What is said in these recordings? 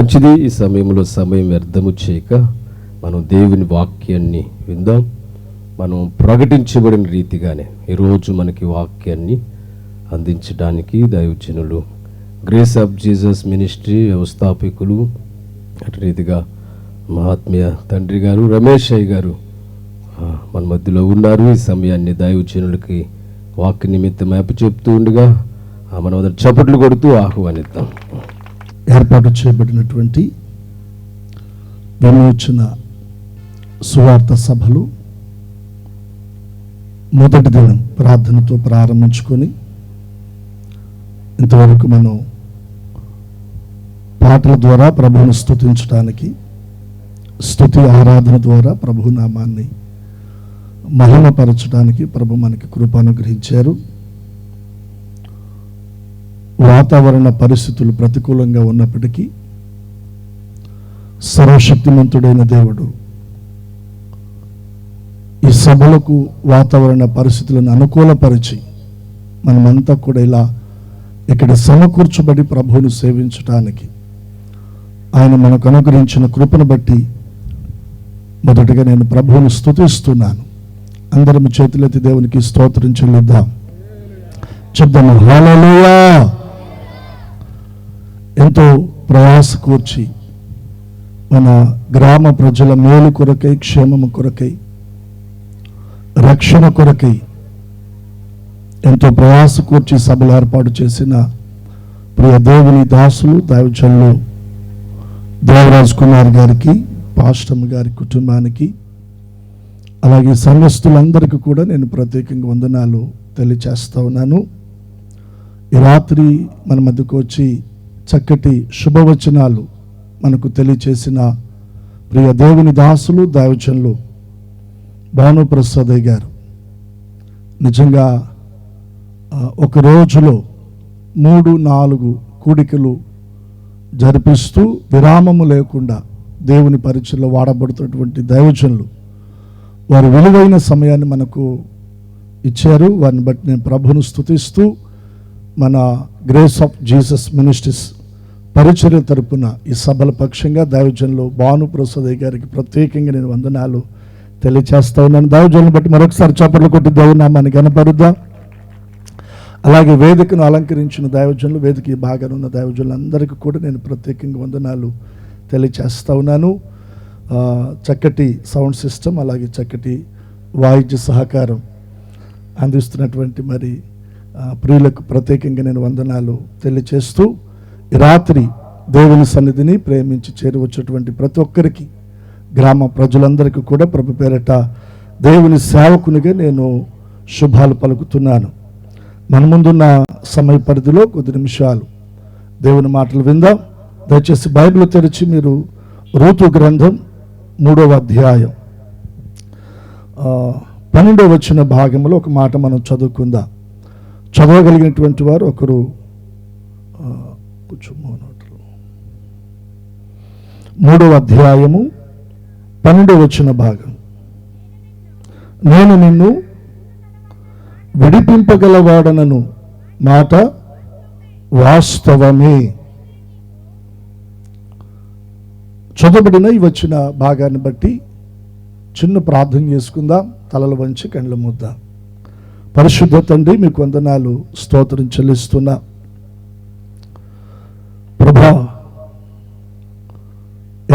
మంచిది. ఈ సమయంలో సమయం వ్యర్థము చేయక మనం దేవుని వాక్యాన్ని విందాం. మనం ప్రకటించబడిన రీతిగానే ఈరోజు మనకి వాక్యాన్ని అందించడానికి దైవజనులు గ్రేస్ ఆఫ్ జీసస్ మినిస్ట్రీ వ్యవస్థాపకులు అటు రీతిగా మహాత్మీయ తండ్రి గారు రమేష్ అయ్య గారు మన మధ్యలో ఉన్నారు. ఈ సమయాన్ని దైవజనులకి వాక్య నిమిత్తం చెప్తూ ఉండగా మనం చప్పట్లు కొడుతూ ఆహ్వానిద్దాం. ఏర్పాటు చేయబడినటువంటి విమోచన సువార్త సభలు మొదటి దినం ప్రార్థనతో ప్రారంభించుకొని ఇంతవరకు మనం పాటల ద్వారా ప్రభువును స్తుతించడానికి, స్తుతి ఆరాధన ద్వారా ప్రభు నామాన్ని మహిమపరచడానికి ప్రభు మనకి కృప అనుగ్రహించారు. వాతావరణ పరిస్థితులు ప్రతికూలంగా ఉన్నప్పటికీ సర్వశక్తిమంతుడైన దేవుడు ఈ సభలకు వాతావరణ పరిస్థితులను అనుకూలపరిచి మనమంతా కూడా ఇలా ఇక్కడ సమకూర్చబడి ప్రభువును సేవించడానికి ఆయన మనకు అనుగ్రహించిన కృపను బట్టి మొదటగా నేను ప్రభువును స్తుతిస్తున్నాను. అందరం చేతులెత్తి దేవునికి స్తోత్రం చెల్లిద్దాం. చెప్దాము హల్లెలూయా. ఎంతో ప్రయాస కూర్చి మన గ్రామ ప్రజల మేలు కొరకై, క్షేమము కొరకై, రక్షణ కొరకై ఎంతో ప్రయాస కూర్చి సభలు ఏర్పాటు చేసిన ప్రియ దేవుని దాసులు దైవజనులు దేవరాజ్ కుమార్ గారికి, పాస్టమ్ గారి కుటుంబానికి, అలాగే సంఘస్థులందరికీ కూడా నేను ప్రత్యేకంగా వందనాలు తెలియచేస్తా ఉన్నాను. ఈ రాత్రి మన మధ్యకు వచ్చి చక్కటి శుభవచనాలు మనకు తెలియచేసిన ప్రియ దేవుని దాసులు దైవజనులు భానుప్రసాదయ్య గారు నిజంగా ఒక రోజులో 3-4 కూడికలు జరిపిస్తూ విరామము లేకుండా దేవుని పరిచయలో వాడబడుతున్నటువంటి దైవజనులు వారు విలువైన సమయాన్ని మనకు ఇచ్చారు. వారిని బట్టి నేను ప్రభువును స్తుతిస్తూ మన గ్రేస్ ఆఫ్ జీసస్ మినిస్ట్రీస్ పరిచర్య తరపున ఈ సభల పక్షంగా దైవజనులు భానుప్రసాదయ్య గారికి ప్రత్యేకంగా నేను వందనాలు తెలియచేస్తా ఉన్నాను. దైవజనులను బట్టి మరొకసారి చప్పట్లు కొట్టి దేవుని నామాన్ని కనపరుద్దాం. అలాగే వేదికను అలంకరించిన దైవజనులు, వేదిక బాగానే ఉన్న దైవజనులందరికీ కూడా నేను ప్రత్యేకంగా వందనాలు తెలియచేస్తా ఉన్నాను. చక్కటి సౌండ్ సిస్టమ్, అలాగే చక్కటి వాయిద్య సహకారం అందిస్తున్నటువంటి మరి ప్రియులకు ప్రత్యేకంగా నేను వందనాలు తెలియచేస్తూ ఈ రాత్రి దేవుని సన్నిధిని ప్రేమించి చేరువచ్చేటువంటి ప్రతి ఒక్కరికి, గ్రామ ప్రజలందరికీ కూడా ప్రభు పేరట దేవుని సేవకునిగా నేను శుభాలు పలుకుతున్నాను. మన ముందున్న సమయ పరిధిలో కొద్ది నిమిషాలు దేవుని మాటలు విందాం. దయచేసి బైబిల్ తెరిచి మీరు రూతు గ్రంథం 3వ అధ్యాయం 12వ వచన భాగంలో ఒక మాట మనం చదువుకుందాం. చదవగలిగినటువంటి వారు ఒకరు కూర్చోమోనట్లు. 3వ అధ్యాయము 12వ వచన భాగం. నేను నిన్ను విడిపింపగలవాడనను మాట వాస్తవమే. చదవబడిన ఈ వచ్చిన భాగాన్ని బట్టి చిన్న ప్రార్థన చేసుకుందాం. తలలు వంచి కళ్ళు మూద్దాం. పరిశుద్ధ తండ్రి, మీకు వందనాలు, స్తోత్రం చెల్లిస్తున్నా. ప్రభా,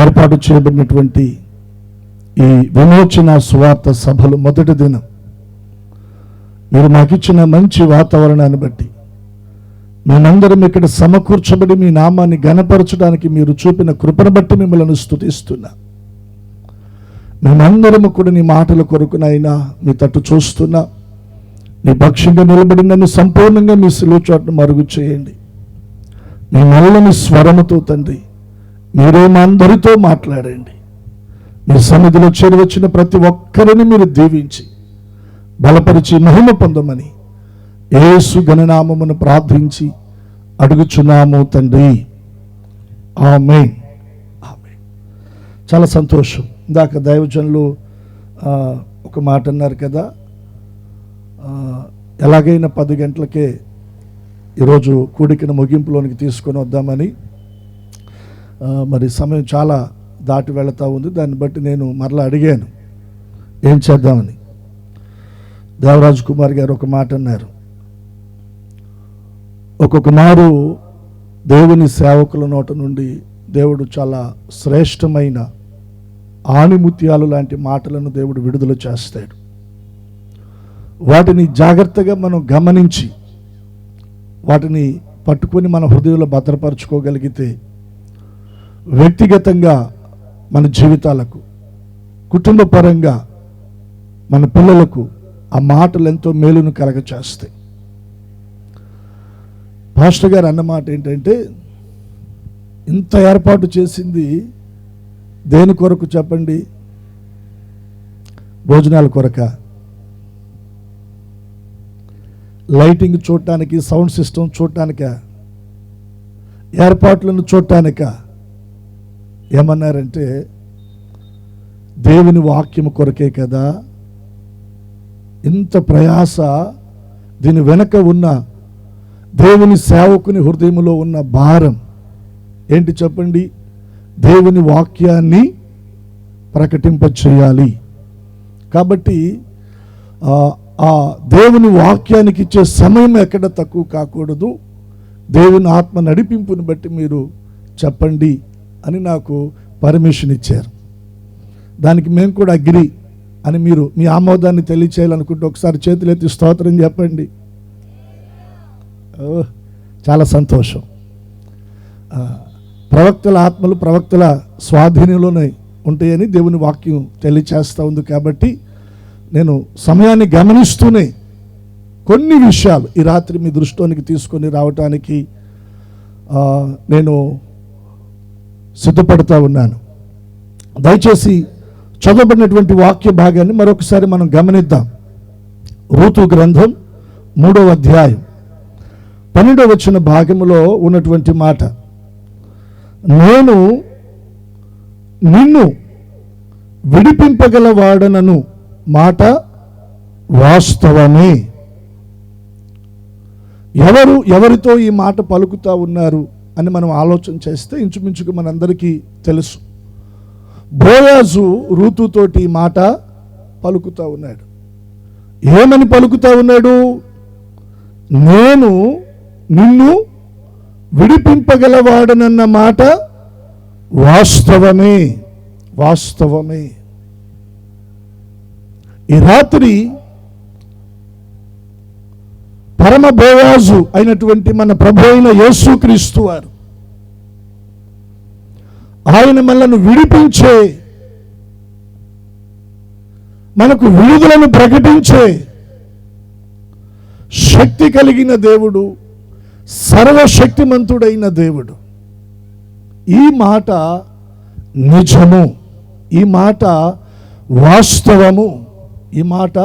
ఏర్పాటు చేయబడినటువంటి ఈ విమోచన సువార్త సభలు మొదటి దినం మీరు మాకిచ్చిన మంచి వాతావరణాన్ని బట్టి మేమందరం ఇక్కడ సమకూర్చబడి మీ నామాన్ని ఘనపరచడానికి మీరు చూపిన కృపను బట్టి మిమ్మల్ని స్తుతిస్తున్నా. మేమందరము కూడా నీ మాటల కొరకునైనా మీ తట్టు చూస్తున్నా. నీ పక్షంగా నిలబడి నన్ను సంపూర్ణంగా మీ సిలువ చోటును మరుగు చేయండి. మీ నల్లని స్వరముతో తండ్రి మీరే మా అందరితో మాట్లాడండి. మీ సన్నిధిలో చేరువచ్చిన ప్రతి ఒక్కరిని మీరు దీవించి బలపరిచి మహిమ పొందమని యేసు ఘననామమును ప్రార్థించి అడుగుచున్నాము తండ్రి, ఆమేన్. ఆమేన్. చాలా సంతోషం. ఇందాక దైవజనులు ఒక మాట అన్నారు కదా, ఎలాగైనా 10 గంటలకే ఈరోజు కూడికను ముగింపులోనికి తీసుకొని వద్దామని. మరి సమయం చాలా దాటి వెళుతూ ఉంది. దాన్ని బట్టి నేను మరలా అడిగాను ఏం చేద్దామని. దేవరాజ్ కుమార్ గారు ఒక మాట అన్నారు, ఒక్కొక్క మారు దేవుని సేవకుల నోట నుండి దేవుడు చాలా శ్రేష్టమైన ఆణిముత్యాలు లాంటి మాటలను దేవుడు విడుదల చేస్తాడు. వాటిని జాగ్రత్తగా మనం గమనించి వాటిని పట్టుకొని మన హృదయంలో భద్రపరచుకోగలిగితే వ్యక్తిగతంగా మన జీవితాలకు, కుటుంబ పరంగా మన పిల్లలకు ఆ మాటలు ఎంతో మేలును కలగచేస్తాయి. పాస్టర్ గారు అన్నమాట ఏంటంటే, ఇంత ఏర్పాటు చేసింది దేని కొరకు చెప్పండి? భోజనాల కొరక, లైటింగ్ చూడటానికి, సౌండ్ సిస్టమ్ చూడటానిక, ఏర్పాట్లను చూడటానిక? ఏమన్నారంటే దేవుని వాక్యము కొరకే కదా ఇంత ప్రయాస. దీని వెనక ఉన్న దేవుని సేవకుని హృదయంలో ఉన్న భారం ఏంటి చెప్పండి? దేవుని వాక్యాన్ని ప్రకటింపచేయాలి. కాబట్టి ఆ దేవుని వాక్యానికి ఇచ్చే సమయం ఎక్కడ తక్కువ కాకూడదు. దేవుని ఆత్మ నడిపింపుని బట్టి మీరు చెప్పండి అని నాకు పర్మిషన్ ఇచ్చారు. దానికి మేము కూడా అగ్రి అని మీరు మీ ఆమోదాన్ని తెలియచేయాలనుకుంటే ఒకసారి చేతులెత్తి స్తోత్రం చెప్పండి. చాలా సంతోషం. ప్రవక్తల ఆత్మలు ప్రవక్తల స్వాధీనంలోనే ఉంటాయని దేవుని వాక్యం తెలియచేస్తూ ఉంది. కాబట్టి నేను సమయాన్ని గమనిస్తూనే కొన్ని విషయాలు ఈ రాత్రి మీ దృష్టిలోనికి తీసుకొని రావటానికి నేను సిద్ధపడుతూ ఉన్నాను. దయచేసి చదవబడినటువంటి వాక్య భాగాన్ని మరొకసారి మనం గమనిద్దాం. రూతు గ్రంథం 3వ అధ్యాయం 12వ వచన భాగములో ఉన్నటువంటి మాట, నేను నిన్ను విడిపింపగలవాడనను మాట వాస్తవమే. ఎవరితో ఈ మాట పలుకుతా ఉన్నారు అని మనం ఆలోచన చేస్తే ఇంచుమించుగా మనందరికీ తెలుసు. బోయాజు రూతుతోటి ఈ మాట పలుకుతా ఉన్నాడు. ఏమని పలుకుతా ఉన్నాడు? నేను నిన్ను విడిపింపగలవాడనన్న మాట వాస్తవమే, వాస్తవమే. ఈ రాత్రి పరమ బోయాజు అయినటువంటి మన ప్రభు అయిన యేసుక్రీస్తు వారు, ఆయన మనల్ని విడిపించే, మనకు విడుదలను ప్రకటించే శక్తి కలిగిన దేవుడు, సర్వశక్తిమంతుడైన దేవుడు. ఈ మాట నిజము, ఈ మాట వాస్తవము, ఈ మాట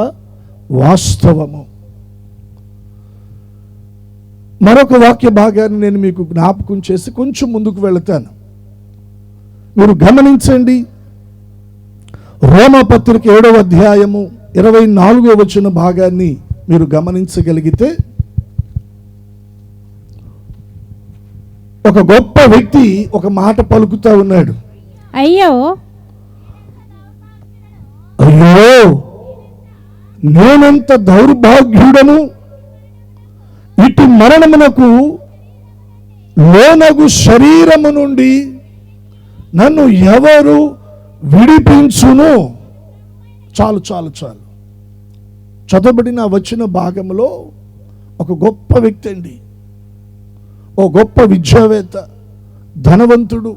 వాస్తవము. మరొక వాక్య భాగాన్ని నేను మీకు జ్ఞాపకం చేసి కొంచెం ముందుకు వెళతాను. మీరు గమనించండి. రోమాపత్రిక 7వ అధ్యాయము 24వ వచన భాగాన్ని మీరు గమనించగలిగితే, ఒక గొప్ప వ్యక్తి ఒక మాట పలుకుతా ఉన్నాడు. అయ్యో అయ్యో నేనెంత దౌర్భాగ్యుడను, ఇటు మరణమునకు లోనగు శరీరము నుండి నన్ను ఎవరు విడిపించును? చాలు చాలు చాలు. చదవబడిన వచ్చిన భాగంలో ఒక గొప్ప వ్యక్తి అండి, ఓ గొప్ప విద్యావేత్త, ధనవంతుడు,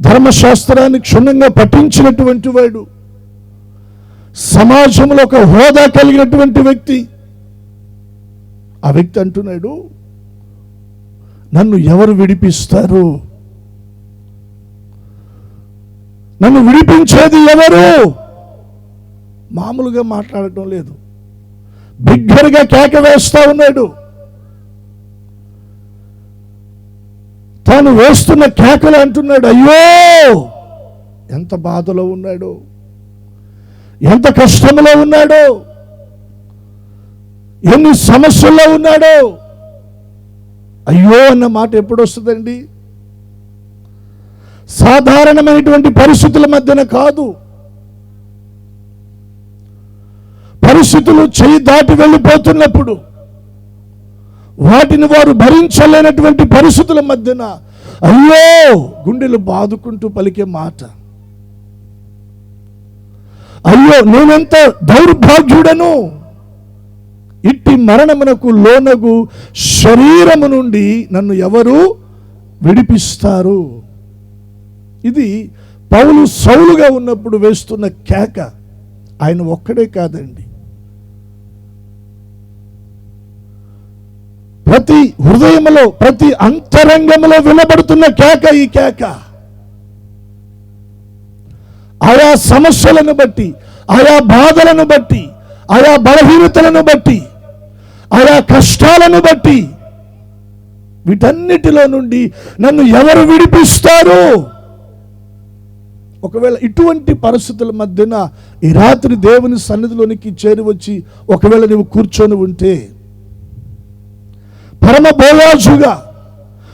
ధర్మశాస్త్రాన్ని క్షుణ్ణంగా పఠించినటువంటి వాడు, సమాజంలో ఒక హోదా కలిగినటువంటి వ్యక్తి. ఆ వ్యక్తి అంటున్నాడు, నన్ను ఎవరు విడిపిస్తారు? నన్ను విడిపించేది ఎవరు? మామూలుగా మాట్లాడటం లేదు, బిగ్గరగా కేక వేస్తా ఉన్నాడు. తాను వేస్తున్న కేకలు అంటున్నాడు, అయ్యో ఎంత బాధలో ఉన్నాడు, ఎంత కష్టంలో ఉన్నాడో, ఎన్ని సమస్యల్లో ఉన్నాడో. అయ్యో అన్న మాట ఎప్పుడు వస్తుందండి? సాధారణమైనటువంటి పరిస్థితుల మధ్యన కాదు. పరిస్థితులు చేయి దాటి వెళ్ళిపోతున్నప్పుడు, వాటిని వారు భరించలేనటువంటి పరిస్థితుల మధ్యన అయ్యో గుండెలు బాదుకుంటూ పలికే మాట, అయ్యో నేనెంత దౌర్భాగ్యుడను, ఇట్టి మరణమునకు లోనగు శరీరము నుండి నన్ను ఎవరు విడిపిస్తారు. ఇది పౌలు సౌలుగా ఉన్నప్పుడు వేస్తున్న కేక. ఆయన ఒక్కడే కాదండి, ప్రతి హృదయములో, ప్రతి అంతరంగములో వినబడుతున్న కేక ఈ కేక. ఆయా సమస్యలను బట్టి, ఆయా బాధలను బట్టి, ఆయా బలహీనతలను బట్టి, ఆయా కష్టాలను బట్టి, వీటన్నిటిలో నుండి నన్ను ఎవరు విడిపిస్తారు? ఒకవేళ ఇటువంటి పరిస్థితుల మధ్యన ఈ రాత్రి దేవుని సన్నిధిలోనికి చేరి వచ్చి ఒకవేళ నువ్వు కూర్చొని ఉంటే, పరమ బోయాజుగా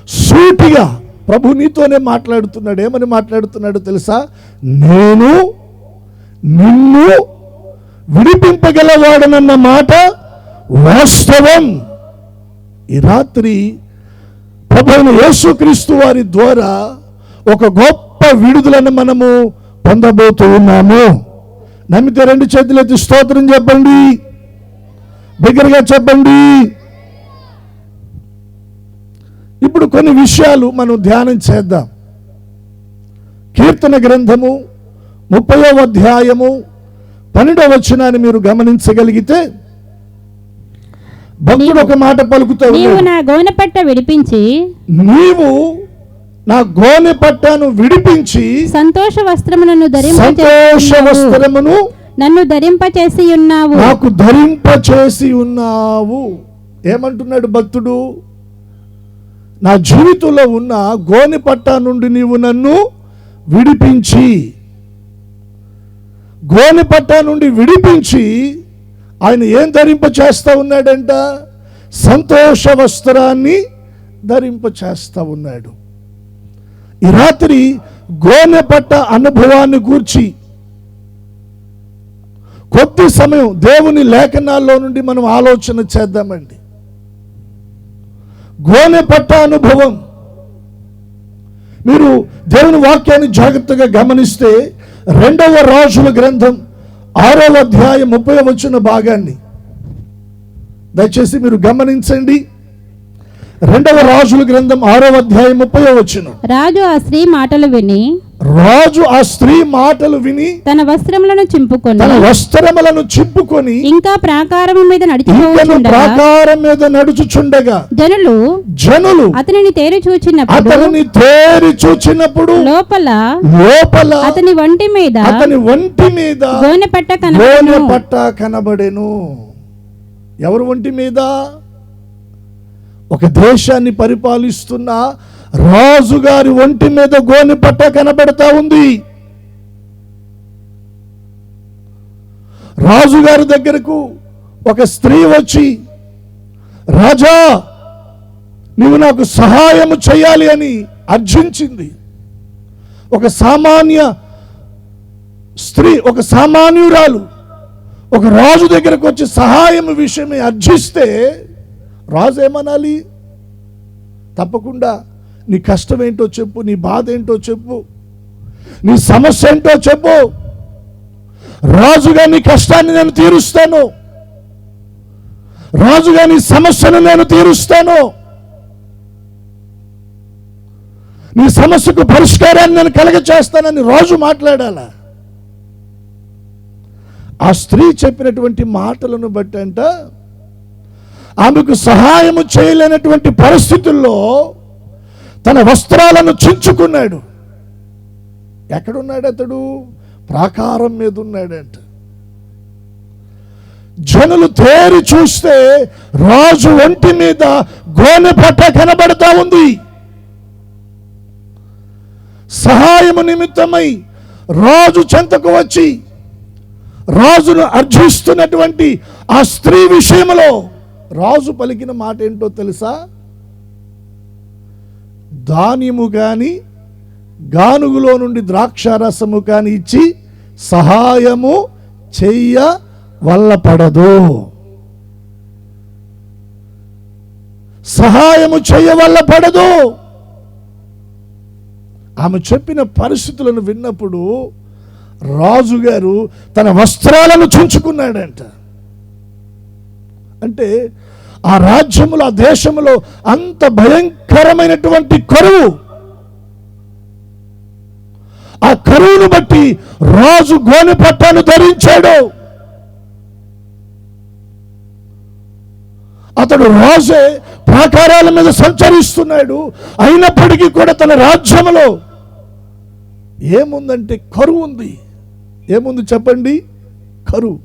సూటిగా ప్రభు నీతోనే మాట్లాడుతున్నాడు. ఏమని మాట్లాడుతున్నాడు తెలుసా? నేను నిన్ను విడిపింపగలవాడనన్న మాట వాస్తవం. ఈ రాత్రి ప్రభువైన యేసుక్రీస్తు వారి ద్వారా ఒక గొప్ప విడుదలను మనము పొందబోతూ ఉన్నాము. నమ్మితే రెండు చేతులు ఎత్తి స్తోత్రం చెప్పండి, బిగ్గరగా చెప్పండి. ఇప్పుడు కొన్ని విషయాలు మనం ధ్యానం చేద్దాం. కీర్తన గ్రంథము 30వ అధ్యాయము 12వ వచనాన్ని మీరు గమనించగలిగితే, భక్తుడు ఒక మాట పలుకుతాడు, నీవు నా గోనెపట్ట విడిపించి, నీవు నా గోనెపట్టను విడిపించి సంతోష వస్త్రమును నన్ను ధరింపచేసి ఉన్నావు, నాకు ధరింపచేసి ఉన్నావు. ఏమంటున్నాడు భక్తుడు? నా జీవితంలో ఉన్న గోనెపట్ట నుండి నీవు నన్ను విడిపించి, గోనెపట్ట నుండి విడిపించి ఆయన ఏం ధరింప చేస్తా ఉన్నాడంట? సంతోష వస్త్రాన్ని ధరింప చేస్తా ఉన్నాడు. ఈ రాత్రి గోనెపట్ట అనుభవాన్ని గూర్చి కొద్ది సమయం దేవుని లేఖనాల్లో నుండి మనం ఆలోచన చేద్దామండి. గోనెపట్ట అనుభవం, మీరు దేవుని వాక్యాన్ని జాగ్రత్తగా గమనిస్తే 2వ రాజుల గ్రంథం 6వ అధ్యాయం 30వ వచన భాగాన్ని దయచేసి మీరు గమనించండి. 2వ రాజుల గ్రంథం 6వ అధ్యాయం 30వ వచనం. రాజు ఆ స్త్రీ మాటలు విని తన వస్త్రములను చింపుకొని ఇంకా ప్రాకారము మీద నడుచుచుండగా జనులు అతనిని తేరి చూచినప్పుడు లోపల అతని ఒంటి మీద గోనెపట్ట కనబడెను. ఎవరు ఒంటి మీద? ఒక దేశాన్ని పరిపాలిస్తున్న రాజుగారి ఒంటి మీద గోనెపట్ట కనబడతా ఉంది. రాజుగారి దగ్గరకు ఒక స్త్రీ వచ్చి, రాజా నీవు నాకు సహాయము చేయాలి అని అర్జించింది. ఒక సామాన్య స్త్రీ, ఒక సామాన్యురాలు ఒక రాజు దగ్గరకు వచ్చి సహాయం విషయమే అర్జిస్తే రాజు ఏమనాలి? తప్పకుండా నీ కష్టం ఏంటో చెప్పు, నీ బాధ ఏంటో చెప్పు, నీ సమస్య ఏంటో చెప్పు, రాజుగా నీ కష్టాన్ని నేను తీరుస్తాను, రాజుగా నీ సమస్యను నేను తీరుస్తాను, నీ సమస్యకు పరిష్కారాన్ని నేను కలగచేస్తానని రాజు మాట్లాడాల. ఆ స్త్రీ చెప్పినటువంటి మాటలను బట్టి అంట ఆమెకు సహాయము చేయలేనటువంటి పరిస్థితుల్లో తన వస్త్రాలను చించుకున్నాడు. ఎక్కడున్నాడు అతడు? ప్రాకారం మీద ఉన్నాడంట. జనులు తేరి చూస్తే రాజు ఒంటి మీద గోనెపట్ట కనబడతా ఉంది. సహాయము నిమిత్తమై రాజు చెంతకు వచ్చి రాజును అర్జిస్తున్నటువంటి ఆ స్త్రీ విషయంలో రాజు పలికిన మాట ఏంటో తెలుసా? ధాన్యము గాని గానుగులో నుండి ద్రాక్షారసము కాని ఇచ్చి సహాయము చెయ్య వల్లపడదు. సహాయము చెయ్యవల్లపడదు. ఆమె చెప్పిన పరిస్థితులను విన్నప్పుడు రాజుగారు తన వస్త్రాలను చుంచుకున్నాడంట. అంటే ఆ రాజ్యములో, ఆ దేశంలో అంత భయంకరమైనటువంటి కరువు. ఆ కరువును బట్టి రాజు గోనె పట్టాను ధరించాడు. అతడు రాజే ప్రాకారాల మీద సంచరిస్తున్నాడు. అయినప్పటికీ కూడా తన రాజ్యములో ఏముందంటే కరువు ఉంది. ఏముంది చెప్పండి? కరువు.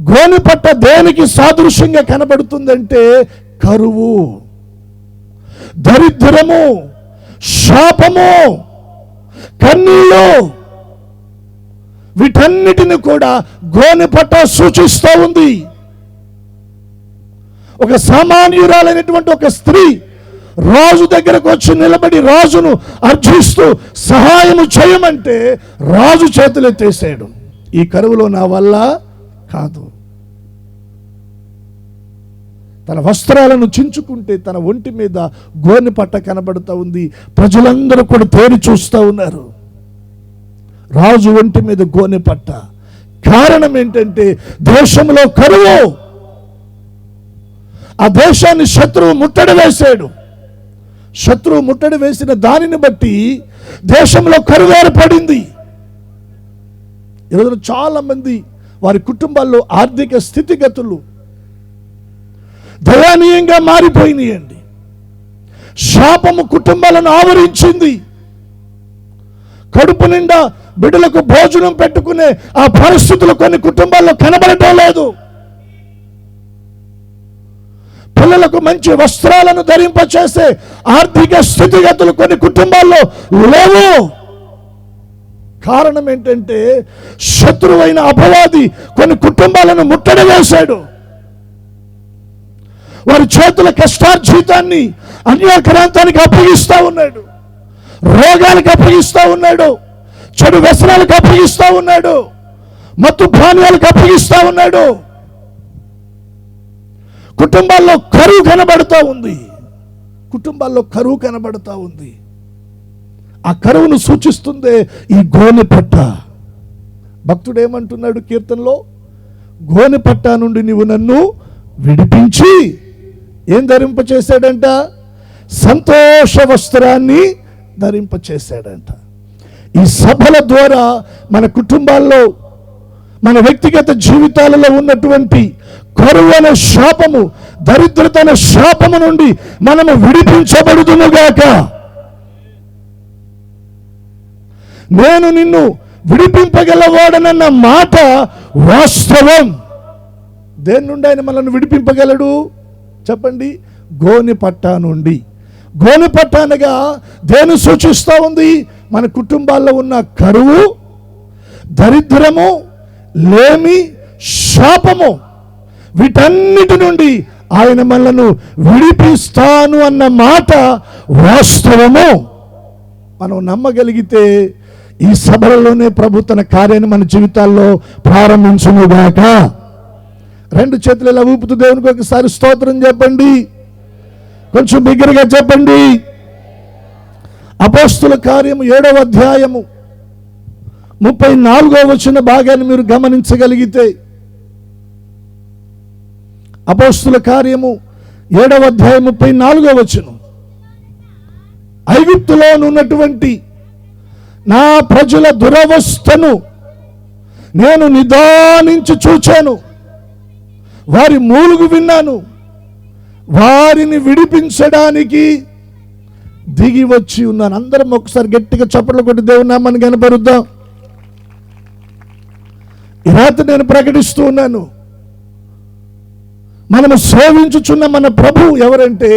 గోనె పట్ట దేనికి సాదృశ్యంగా కనబడుతుందంటే కరువు, దరిద్రము, శాపము, కన్నీళ్ళు, వీటన్నిటిని కూడా గోనె పట్ట సూచిస్తూ ఉంది. ఒక సామాన్యురాలైనటువంటి ఒక స్త్రీ రాజు దగ్గరకు వచ్చి నిలబడి రాజును అర్జిస్తూ సహాయము చేయమంటే రాజు చేతులెత్తేసాడు. ఈ కరువులో నా వల్ల కాదు. తన వస్త్రాలను చించుకుంటే తన ఒంటి మీద గోనె పట్ట కనబడుతూ ఉంది. ప్రజలందరూ కూడా తేరి చూస్తూ ఉన్నారు. రాజు ఒంటి మీద గోనె పట్ట. కారణం ఏంటంటే దేశంలో కరువు. ఆ దేశాన్ని శత్రువు ముట్టడి వేశాడు. శత్రువు ముట్టడి వేసిన దానిని బట్టి దేశంలో కరువు ఏర్పడింది. ఈరోజు చాలా మంది వారి కుటుంబాల్లో ఆర్థిక స్థితిగతులు దయనీయంగా మారిపోయినాయండి. శాపము కుటుంబాలను ఆవరించింది. కడుపు నిండా బిడ్డలకు భోజనం పెట్టుకునే ఆ పరిస్థితులు కొన్ని కుటుంబాల్లో కనబడటం లేదు. పిల్లలకు మంచి వస్త్రాలను ధరింపచేసే ఆర్థిక స్థితిగతులు కొన్ని కుటుంబాల్లో లేవు. కారణం ఏంటంటే శత్రువైన అపవాది కొన్ని కుటుంబాలను ముట్టడి వేశాడు. వారి చేతుల కష్టార్జితాన్ని అన్యాక్రాంతానికి అప్పగిస్తూ ఉన్నాడు. రోగాలకు అప్పగిస్తూ ఉన్నాడు. చెడు వ్యసనాలకు అప్పగిస్తూ ఉన్నాడు. మత్తు పానీయాలకు అప్పగిస్తూ ఉన్నాడు. కుటుంబాల్లో కరువు కనబడుతూ ఉంది. కుటుంబాల్లో కరువు కనబడుతూ ఉంది. ఆ కరువును సూచిస్తుందే ఈ గోనె పట్ట. భక్తుడు ఏమంటున్నాడు కీర్తనలో? గోనె పట్ట నుండి నీవు నన్ను విడిపించి ఏం ధరింపచేశాడంట? సంతోష వస్త్రాన్ని ధరింపచేశాడంట. ఈ సభల ద్వారా మన కుటుంబాల్లో, మన వ్యక్తిగత జీవితాలలో ఉన్నటువంటి కరువు అనే శాపము, దరిద్రత అనే శాపము నుండి మనము విడిపించబడుదుముగాక. నేను నిన్ను విడిపింపగలవాడనన్న మాట వాస్తవం. దేని నుండి ఆయన మనల్ని విడిపింపగలడు చెప్పండి? గోనె పట్ట నుండి. గోనె పట్ట అనగా దేని సూచిస్తూ ఉంది? మన కుటుంబాల్లో ఉన్న కరువు, దరిద్రము, లేమి, శాపము, వీటన్నిటి నుండి ఆయన మనలను విడిపిస్తాను అన్న మాట వాస్తవము. మనం నమ్మగలిగితే ఈ సభలలోనే ప్రభు తన కార్యాన్ని మన జీవితాల్లో ప్రారంభించునుగాక. రెండు చేతులు ఇలా ఊపుతూ దేవునికి ఒకసారి స్తోత్రం చెప్పండి. కొంచెం బిగ్గరగా చెప్పండి. అపోస్తుల కార్యము 7వ అధ్యాయము 34వ వచన భాగాన్ని మీరు గమనించగలిగితే, అపోస్తుల కార్యము 7వ అధ్యాయం 34వ వచనం, ఐగుప్తులో ఉన్నటువంటి నా ప్రజల దురవస్థను నేను నిదానించి చూచాను, వారి మూలుగు విన్నాను, వారిని విడిపించడానికి దిగి వచ్చి ఉన్నాను. అందరం ఒకసారి గట్టిగా చప్పట్లు కొట్టి దేవుని నామాన్ని కనపరుద్దాం. ఈ రాత్రి నేను ప్రకటిస్తూ ఉన్నాను, మనము సేవించుచున్న మన ప్రభు ఎవరంటే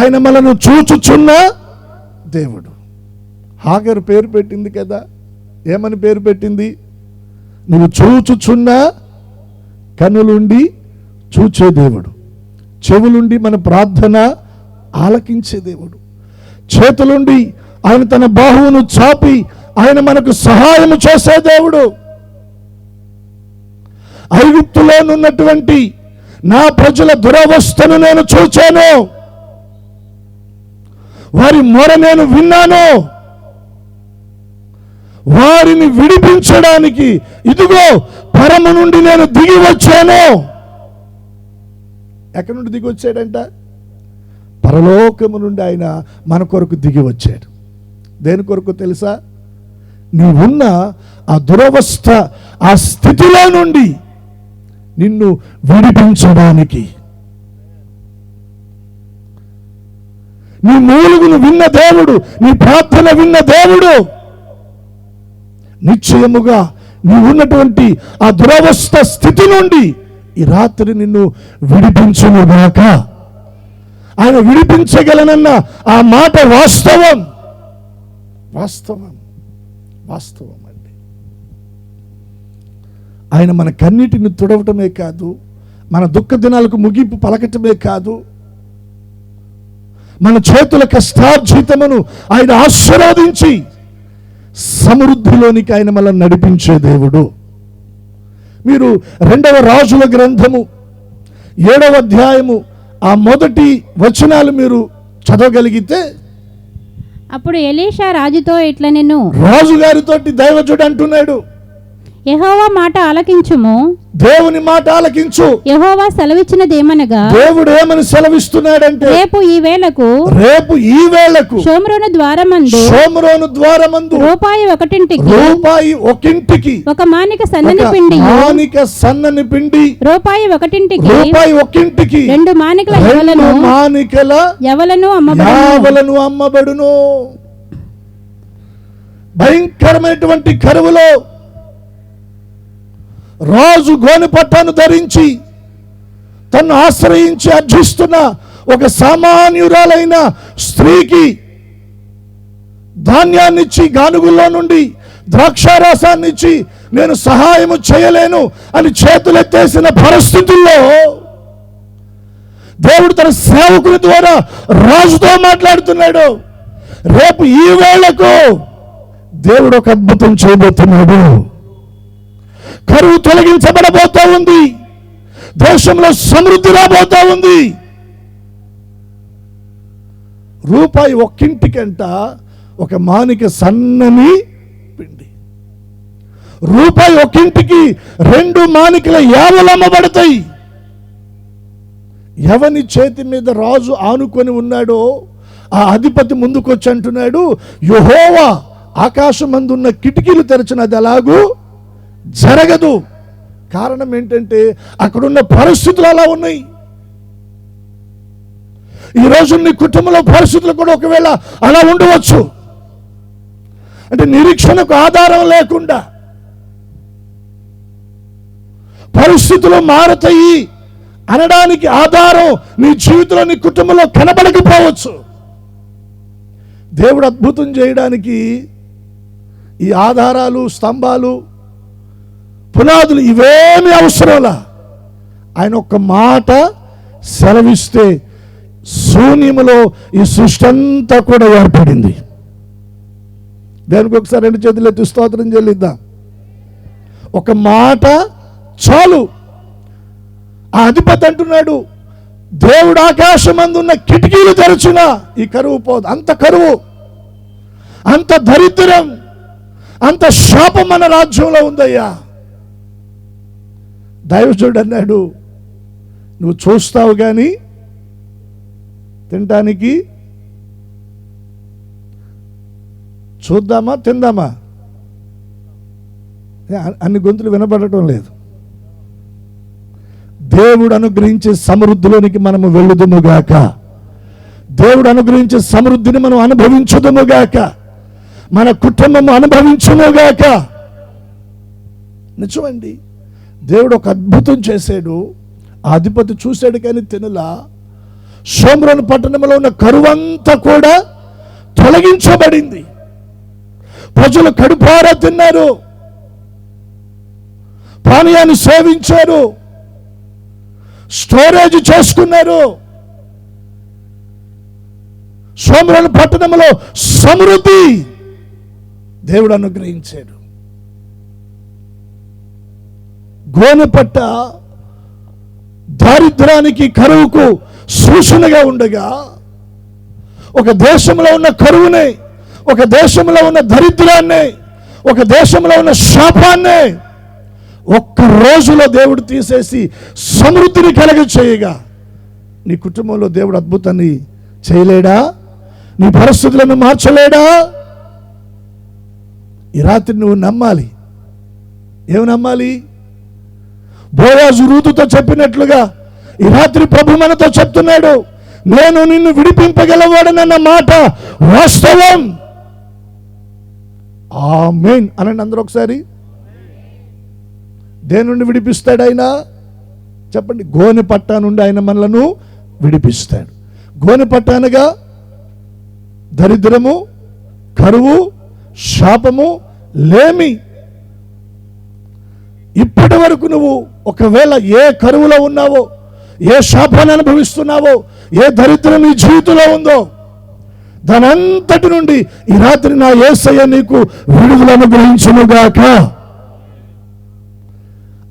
ఆయన మనను చూచుచున్న దేవుడు. హాగరు పేరు పెట్టింది కదా, ఏమని పేరు పెట్టింది? నువ్వు చూచుచున్న కన్నులుండి చూచే దేవుడు, చెవులుండి మన ప్రార్థన ఆలకించే దేవుడు, చేతులుండి ఆయన తన బాహువును చాపి ఆయన మనకు సహాయం చేసే దేవుడు. ఐగుప్తులోనున్నటువంటి నా ప్రజల దురవస్థను నేను చూచాను, వారి మొర నేను విన్నాను, వారిని విడిపించడానికి ఇదిగో పరము నుండి నేను దిగి వచ్చాను. ఎక్కడి నుండి దిగి వచ్చాడంట? పరలోకము నుండి ఆయన మన కొరకు దిగి వచ్చాడు. దేని కొరకు తెలుసా? నీవున్న ఆ దురవస్థ, ఆ స్థితిలో నుండి నిన్ను విడిపించడానికి. నీ మూలుగును విన్న దేవుడు, నీ ప్రార్థన విన్న దేవుడు నిశ్చయముగా నీవున్నటువంటి ఆ దురవస్థ స్థితి నుండి ఈ రాత్రి నిన్ను విడిపించునుగాక. ఆయన విడిపించగలనన్న ఆ మాట వాస్తవం, వాస్తవం, వాస్తవం అండి. ఆయన మన కన్నీటిని తుడవటమే కాదు, మన దుఃఖ దినాలకు ముగింపు పలకటమే కాదు, మన చేతుల కష్టార్జితమును ఆయన ఆశీర్వదించి సమృద్ధిలోనికి ఆయన మనల్ని నడిపించే దేవుడు. మీరు 2వ రాజుల గ్రంథము 7వ అధ్యాయము ఆ మొదటి వచనాలు మీరు చదవగలిగితే, అప్పుడు ఎలీషా రాజుతో ఇట్లా నేను రాజుగారితోటి దైవజుడు అంటున్నాడు, యెహోవా మాట ఆలకించుము, దేవుని మాట ఆలకించు. యెహోవా సెలవిచ్చినదేమనగా, దేవుడు ఏమని సెలవిస్తున్నాడంటే, రేపు ఈ వేళకు షోమ్రోను ద్వారమందు రూపాయి ఒకింటికి ఒక మానిక సన్నని పిండి రూపాయి ఒకింటికి 2 మానికల యవలను అమ్మబడును. భయంకరమైనటువంటి కరువులో రాజు గోనె పట్టాను ధరించి తన్ను ఆశ్రయించి అర్జిస్తున్న ఒక సామాన్యురాలైన స్త్రీకి ధాన్యాన్నిచ్చి, గానుగుల్లో నుండి ద్రాక్షారసాన్నిచ్చి నేను సహాయము చేయలేను అని చేతులెత్తేసిన పరిస్థితుల్లో దేవుడు తన సేవకుని ద్వారా రాజుతో మాట్లాడుతున్నాడు. రేపు ఈ వేళకు దేవుడు ఒక అద్భుతం చేయబోతున్నాడు. కరువు తొలగించబడబోతా ఉంది, దేశంలో సమృద్ధి రాబోతా ఉంది. రూపాయి ఒక్కింటికంట ఒక మానిక సన్నని పిండి. రూపాయి ఒక్కింటికి 2 మానికల యావలు అమ్మబడతాయి. ఎవని చేతి మీద రాజు ఆనుకొని ఉన్నాడో ఆ అధిపతి ముందుకొచ్చి అంటున్నాడు, యెహోవా ఆకాశమందున్న కిటికీలు తెరచినది ఎలాగూ జరగదు. కారణం ఏంటంటే అక్కడున్న పరిస్థితులు అలా ఉన్నాయి. ఈరోజు నీ కుటుంబంలో పరిస్థితులు కూడా ఒకవేళ అలా ఉండవచ్చు. అంటే నిరీక్షణకు ఆధారం లేకుండా పరిస్థితులు మారుతాయి అనడానికి ఆధారం నీ జీవితంలో, నీ కుటుంబంలో కనబడకపోవచ్చు. దేవుడు అద్భుతం చేయడానికి ఈ ఆధారాలు, స్తంభాలు, పునాదులు ఇవేమీ అవసరంలా. ఆయన ఒక్క మాట సెలవిస్తే శూన్యములో ఈ సృష్టి అంతా కూడా ఏర్పడింది. దానికి ఒకసారి 2 చేతులు ఎత్తి స్తోత్రం చెల్లిద్దాం. ఒక మాట చాలు. ఆ అధిపతి అంటున్నాడు, దేవుడు ఆకాశమందున్న కిటికీలు తెరచునా ఈ కరువు పోదు. అంత కరువు, అంత దరిద్రం, అంత శాపం మన రాజ్యంలో ఉందయ్యా. దైవజుడు అన్నాడు, నువ్వు చూస్తావు కానీ తినటానికి చూద్దామా తిందామా? అన్ని గొంతులు వినబడటం లేదు. దేవుడు అనుగ్రహించే సమృద్ధిలోనికి మనము వెళ్ళుదుముగాక. దేవుడు అనుగ్రహించే సమృద్ధిని మనం అనుభవించుదుముగాక. మన కుటుంబం అనుభవించునుగాక. నిజమండి, దేవుడు ఒక అద్భుతం చేశాడు. ఆ అధిపతి చూశాడు కానీ తినలా. షోమ్రోను పట్టణంలో ఉన్న కరువంతా కూడా తొలగించబడింది. ప్రజలు కడుపారా తిన్నారు, పానీయాన్ని సేవించారు, స్టోరేజ్ చేసుకున్నారు. సోమరోను పట్టణంలో సమృద్ధి దేవుడు అనుగ్రహించాడు. గోనెపట్ట దారిద్రానికి, కరువుకు సూచనగా ఉండగా, ఒక దేశంలో ఉన్న కరువుని, ఒక దేశంలో ఉన్న దరిద్రాన్ని, ఒక దేశంలో ఉన్న శాపాన్ని ఒక్క రోజులో దేవుడు తీసేసి సమృద్ధిని కలగ చేయగా, నీ కుటుంబంలో దేవుడు అద్భుతాన్ని చేయలేడా? నీ పరిస్థితులను మార్చలేడా? ఈ రాత్రి నువ్వు నమ్మాలి. ఏమి నమ్మాలి? బోయాజు రూతుతో చెప్పినట్లుగా ఈ రాత్రి ప్రభు మనతో చెప్తున్నాడు, నేను నిన్ను విడిపింపగలవాడనన్న మాట వాస్తవం. ఆమేన్ అనండి అందరూ ఒకసారి. దేని నుండి విడిపిస్తాడు ఆయన? చెప్పండి. గోనె పట్టా నుండి ఆయన మనలను విడిపిస్తాడు. గోనె పట్ట అనగా దరిద్రము, కరువు, శాపము, లేమి. ఇప్పటి వరకు నువ్వు ఒకవేళ ఏ కరువులో ఉన్నావో, ఏ శాపాన్ని అనుభవిస్తున్నావో, ఏ దరిద్రం నీ జీవితంలో ఉందో, దానంతటి నుండి ఈ రాత్రి నా యేసయ్య నీకు విడుదల అనుగ్రహించునుగాక.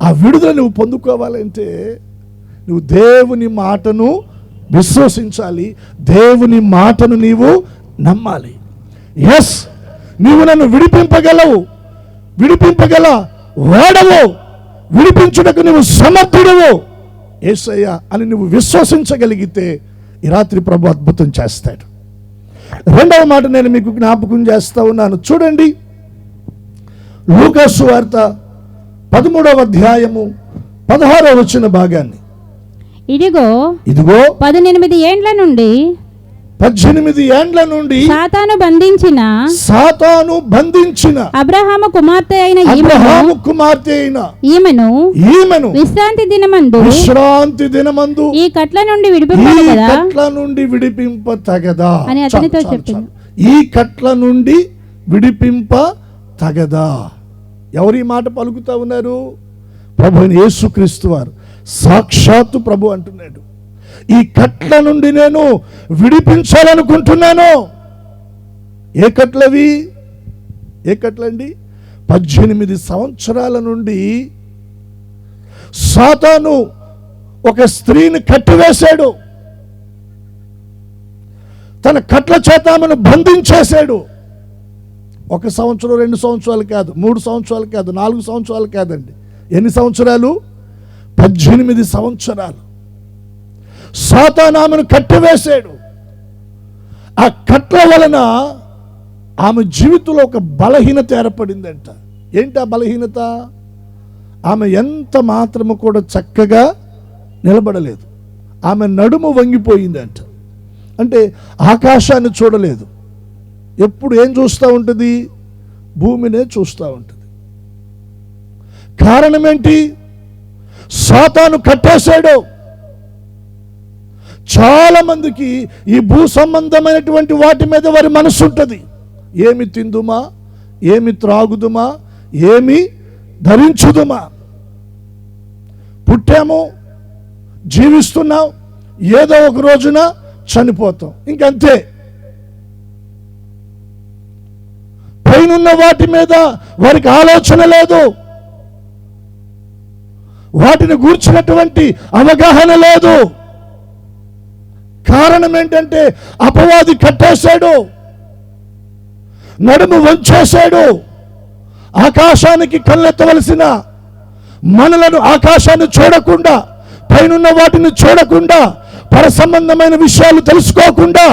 ఆ విడుదల నువ్వు పొందుకోవాలంటే నువ్వు దేవుని మాటను విశ్వసించాలి, దేవుని మాటను నీవు నమ్మాలి. ఎస్, నీవు నన్ను విడిపింపగల వాడవు, విడిపించుటకు నువ్వు సమర్థుడవు యేసయ్య అని నువ్వు విశ్వసించగలిగితే ఈ రాత్రి ప్రభు అద్భుతం చేస్తాడు. రెండవ మాట నేను మీకు జ్ఞాపకం చేస్తా ఉన్నాను. చూడండి, లూకా సువార్త 13వ అధ్యాయము 16వ వచన భాగాన్ని. ఇదిగో 18 ఏండ్ల నుండి సాతాను బంధించిన అబ్రహాము కుమార్తె అయిన ఈమెను విశ్రాంతి దినమందు ఈ కట్ల నుండి విడిపింప తగదా అని అతనితో చెప్పింది. ఈ కట్ల నుండి విడిపింప తగదా. ఎవరి మాట పలుకుతా ఉన్నారు? ప్రభు అయిన యేసుక్రీస్తు వారు. సాక్షాత్తు ప్రభు అంటున్నాడు, ఈ కట్ల నుండి నేను విడిపించాలనుకుంటున్నాను. ఏ కట్లవి? ఏ కట్లండి? 18 సంవత్సరాల నుండి సాతాను ఒక స్త్రీని కట్టివేశాడు. తన కట్ల చేత ఆమెను బంధించేశాడు. 1 సంవత్సరం, 2 సంవత్సరాలు కాదు, 3 సంవత్సరాలు కాదు, 4 సంవత్సరాలు కాదండి. ఎన్ని సంవత్సరాలు? 18 సంవత్సరాలు సాతాను ఆమెను కట్టివేశాడు. ఆ కట్ల వలన ఆమె జీవితంలో ఒక బలహీనత ఏర్పడిందంట. ఏంటి ఆ బలహీనత? ఆమె ఎంత మాత్రము కూడా చక్కగా నిలబడలేదు. ఆమె నడుము వంగిపోయిందంట. అంటే ఆకాశాన్ని చూడలేదు. ఎప్పుడు ఏం చూస్తూ ఉంటుంది? భూమినే చూస్తూ ఉంటుంది. కారణం ఏంటి? సాతాను కట్టేశాడు. చాలా మందికి ఈ భూ సంబంధమైనటువంటి వాటి మీద వారి మనసు ఉంటుంది. ఏమి తిందుమా, ఏమి త్రాగుదుమా, ఏమి ధరించుదుమా. పుట్టాము, జీవిస్తున్నాం, ఏదో ఒక రోజున చనిపోతాం, ఇంకంతే. పైనున్న వాటి మీద వారికి ఆలోచన లేదు, వాటిని గూర్చినటువంటి అవగాహన లేదు. కారణం ఏంటంటే అపవాది కట్టేశాడు, నడుము వంచేశాడు. ఆకాశానికి కళ్ళెత్తవలసిన మనలను ఆకాశాన్ని చూడకుండా, పైనున్న వాటిని చూడకుండా, పర సంబంధమైన విషయాలు తెలుసుకోకుండా,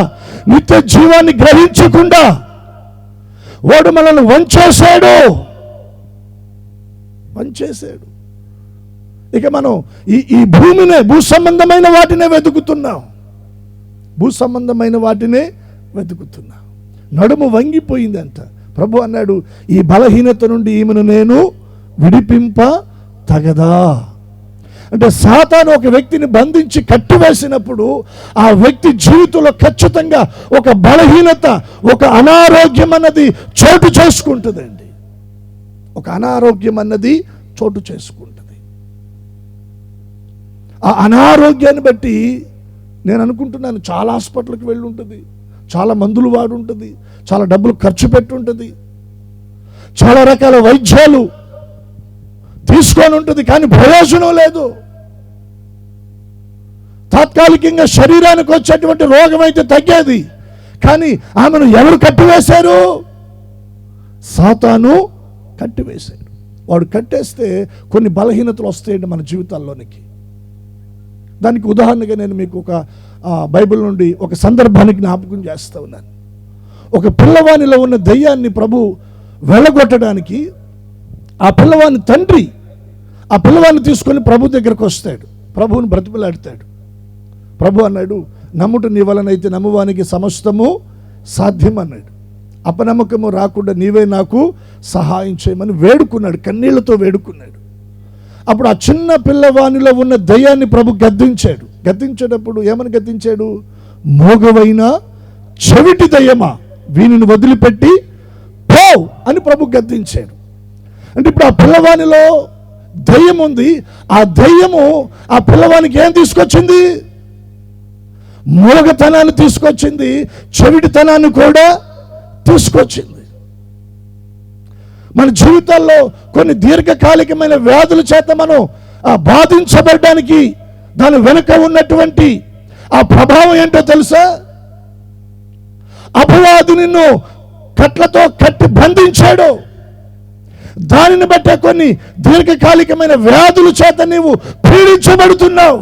నిత్య జీవాన్ని గ్రహించకుండా వాడు మనల్ని వంచేశాడు. ఇక మనం ఈ భూమినే, భూ సంబంధమైన వాటినే వెతుకుతున్నాం. నడుము వంగిపోయిందంట. ప్రభు అన్నాడు, ఈ బలహీనత నుండి ఈమెను నేను విడిపింప తగదా. అంటే సాతాను ఒక వ్యక్తిని బంధించి కట్టివేసినప్పుడు ఆ వ్యక్తి జీవితంలో ఖచ్చితంగా ఒక బలహీనత, ఒక అనారోగ్యం అన్నది చోటు చేసుకుంటుందండి. ఒక అనారోగ్యం అన్నది చోటు చేసుకుంటుంది. ఆ అనారోగ్యాన్ని బట్టి నేను అనుకుంటున్నాను చాలా హాస్పిటల్కి వెళ్ళి ఉంటుంది, చాలా మందులు వాడుంటుంది, చాలా డబ్బులు ఖర్చు పెట్టుంటుంది, చాలా రకాల వైద్యాలు తీసుకొని ఉంటుంది, కానీ ప్రయోజనం లేదు. తాత్కాలికంగా శరీరానికి వచ్చేటువంటి రోగం అయితే తగ్గేది, కానీ ఆమెను ఎవరు కట్టివేశారు? సాతాను కట్టివేశాడు. వాడు కట్టేస్తే కొన్ని బలహీనతలు వస్తాయండి మన జీవితాల్లోనికి. దానికి ఉదాహరణగా నేను మీకు ఒక బైబిల్ నుండి ఒక సందర్భానికి జ్ఞాపకం చేస్తూ ఉన్నాను. ఒక పిల్లవానిలో ఉన్న దయ్యాన్ని ప్రభు వెళ్ళగొట్టడానికి ఆ పిల్లవాని తండ్రి ఆ పిల్లవాడిని తీసుకొని ప్రభు దగ్గరకు వస్తాడు. ప్రభువుని బ్రతిమలాడతాడు. ప్రభు అన్నాడు, నమ్ముట నీ వలనైతే నమ్మువానికి సమస్తము సాధ్యం అన్నాడు. అపనమ్మకము రాకుండా నీవే నాకు సహాయం చేయమని వేడుకున్నాడు, కన్నీళ్లతో వేడుకున్నాడు. అప్పుడు ఆ చిన్న పిల్లవానిలో ఉన్న దయ్యాన్ని ప్రభు గద్దించాడు. గద్దించేటప్పుడు ఏమని గద్దించాడు? మోగవైన చెవిటి దయ్యమా, వీనిని వదిలిపెట్టి పో అని ప్రభు గద్దించాడు. అంటే ఇప్పుడు ఆ పిల్లవానిలో దయ్యం ఉంది. ఆ దయ్యము ఆ పిల్లవానికి ఏం తీసుకొచ్చింది? మూగతనాన్ని తీసుకొచ్చింది, చెవిటితనాన్ని కూడా తీసుకొచ్చింది. మన జీవితాల్లో కొన్ని దీర్ఘకాలికమైన వ్యాధుల చేత మనం బాధించబడడానికి దాని వెనుక ఉన్నటువంటి ఆ ప్రభావం ఏంటో తెలుసా? అపవాది నిన్ను కట్లతో కట్టి బంధించాడు. దానిని బట్టే కొన్ని దీర్ఘకాలికమైన వ్యాధుల చేత నీవు పీడించబడుతున్నావు.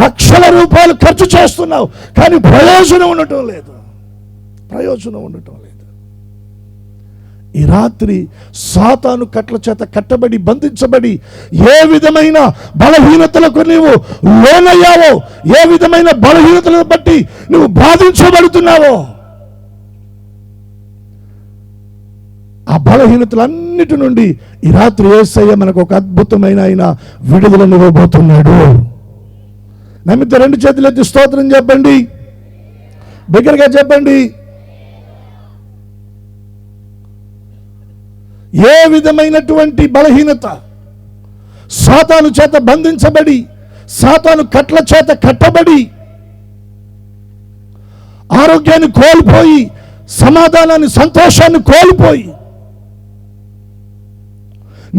లక్షల రూపాయలు ఖర్చు చేస్తున్నావు, కానీ ప్రయోజనం ఉండటం లేదు. ఈ రాత్రి సాతాను కట్ల చేత కట్టబడి బంధించబడి ఏ విధమైన బలహీనతలకు నీవు లోనయ్యావో, ఏ విధమైన బలహీనతలను బట్టి నువ్వు బాధించబడుతున్నావో, ఆ బలహీనతలన్నిటి నుండి ఈ రాత్రి యేసయ్య మనకు ఒక అద్భుతమైన ఆయన విడుదలను ఇవ్వబోతున్నాడు. నమ్మితే రెండు చేతులు ఎత్తి స్తోత్రం చెప్పండి, బిగ్గరగా చెప్పండి. ఏ విధమైనటువంటి బలహీనత సాతాను చేత బంధించబడి, సాతాను కట్ల చేత కట్టబడి, ఆరోగ్యాన్ని కోల్పోయి, సమాధానాన్ని, సంతోషాన్ని కోల్పోయి,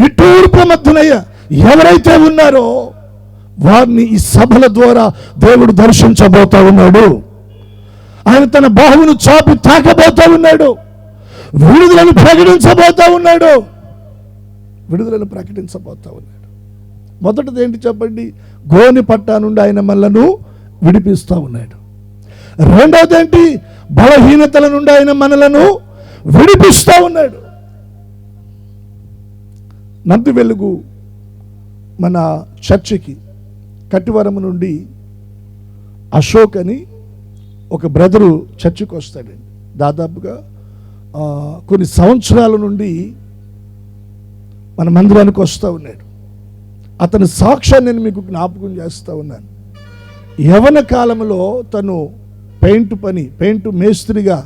నిట్టూర్పు మధ్యనయ్య ఎవరైతే ఉన్నారో వారిని ఈ సభల ద్వారా దేవుడు దర్శించబోతా ఉన్నాడు. ఆయన తన బాహువును చాపి తాకబోతా ఉన్నాడు. విడుదలను ప్రకటించబోతా ఉన్నాడు. మొదటిది ఏంటి చెప్పండి? గోని పట్టా నుండి ఆయన మనలను విడిపిస్తూ ఉన్నాడు. రెండవది ఏంటి? బలహీనతల నుండి ఆయన మనలను విడిపిస్తూ ఉన్నాడు. నంది వెలుగు మన చర్చికి కట్టివరం నుండి అశోక్ అని ఒక బ్రదరు చర్చికి వస్తాడండి. దాదాపుగా కొన్ని సంవత్సరాల నుండి మన మందిరానికి వస్తూ ఉన్నాడు. అతని సాక్ష్యాన్ని నేను మీకు జ్ఞాపకం చేస్తూ ఉన్నాను. యవన కాలంలో తను పెయింట్ మేస్త్రిగా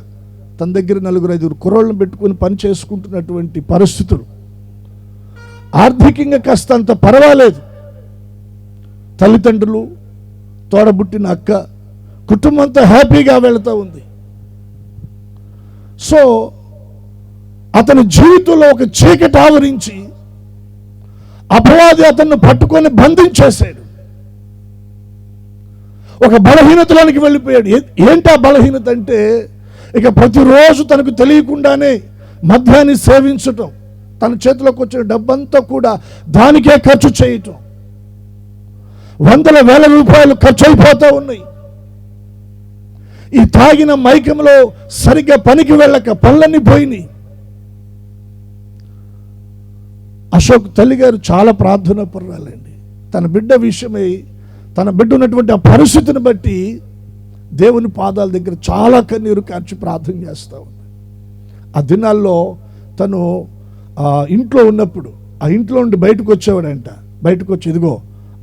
తన దగ్గర 4-5 కుర్రోళ్ళను పెట్టుకుని పని చేసుకుంటున్నటువంటి పరిస్థితులు. ఆర్థికంగా కాస్తంత పర్వాలేదు. తల్లిదండ్రులు, తోడబుట్టిన అక్క, కుటుంబం అంతా హ్యాపీగా వెళుతూ ఉంది. సో అతని జీవితంలో ఒక చీకటి ఆవరించి అపవాది అతన్ని పట్టుకొని బంధించేశాడు. ఒక బలహీనతలోనికి వెళ్ళిపోయాడు. ఏంటి ఆ బలహీనత అంటే, ఇక ప్రతిరోజు తనకు తెలియకుండానే మద్యాన్ని సేవించటం, తన చేతిలోకి వచ్చిన డబ్బంతా కూడా దానికే ఖర్చు చేయటం, 100,000 రూపాయలు ఖర్చు అయిపోతూ ఉన్నాయి. ఈ తాగిన మైకంలో సరిగ్గా పనికి వెళ్ళక పనులన్నీ పోయినాయి. అశోక్ తల్లిగారు చాలా ప్రార్థన పర్వాలండి. తన బిడ్డ విషయమై, తన బిడ్డ ఉన్నటువంటి ఆ పరిస్థితిని బట్టి దేవుని పాదాల దగ్గర చాలా కన్నీరు కార్చి ప్రార్థన చేస్తూ ఉంది. ఆ దినాల్లో తను ఇంట్లో ఉన్నప్పుడు ఆ ఇంట్లో నుండి బయటకు వచ్చేవాడంట. బయటకు వచ్చి, ఇదిగో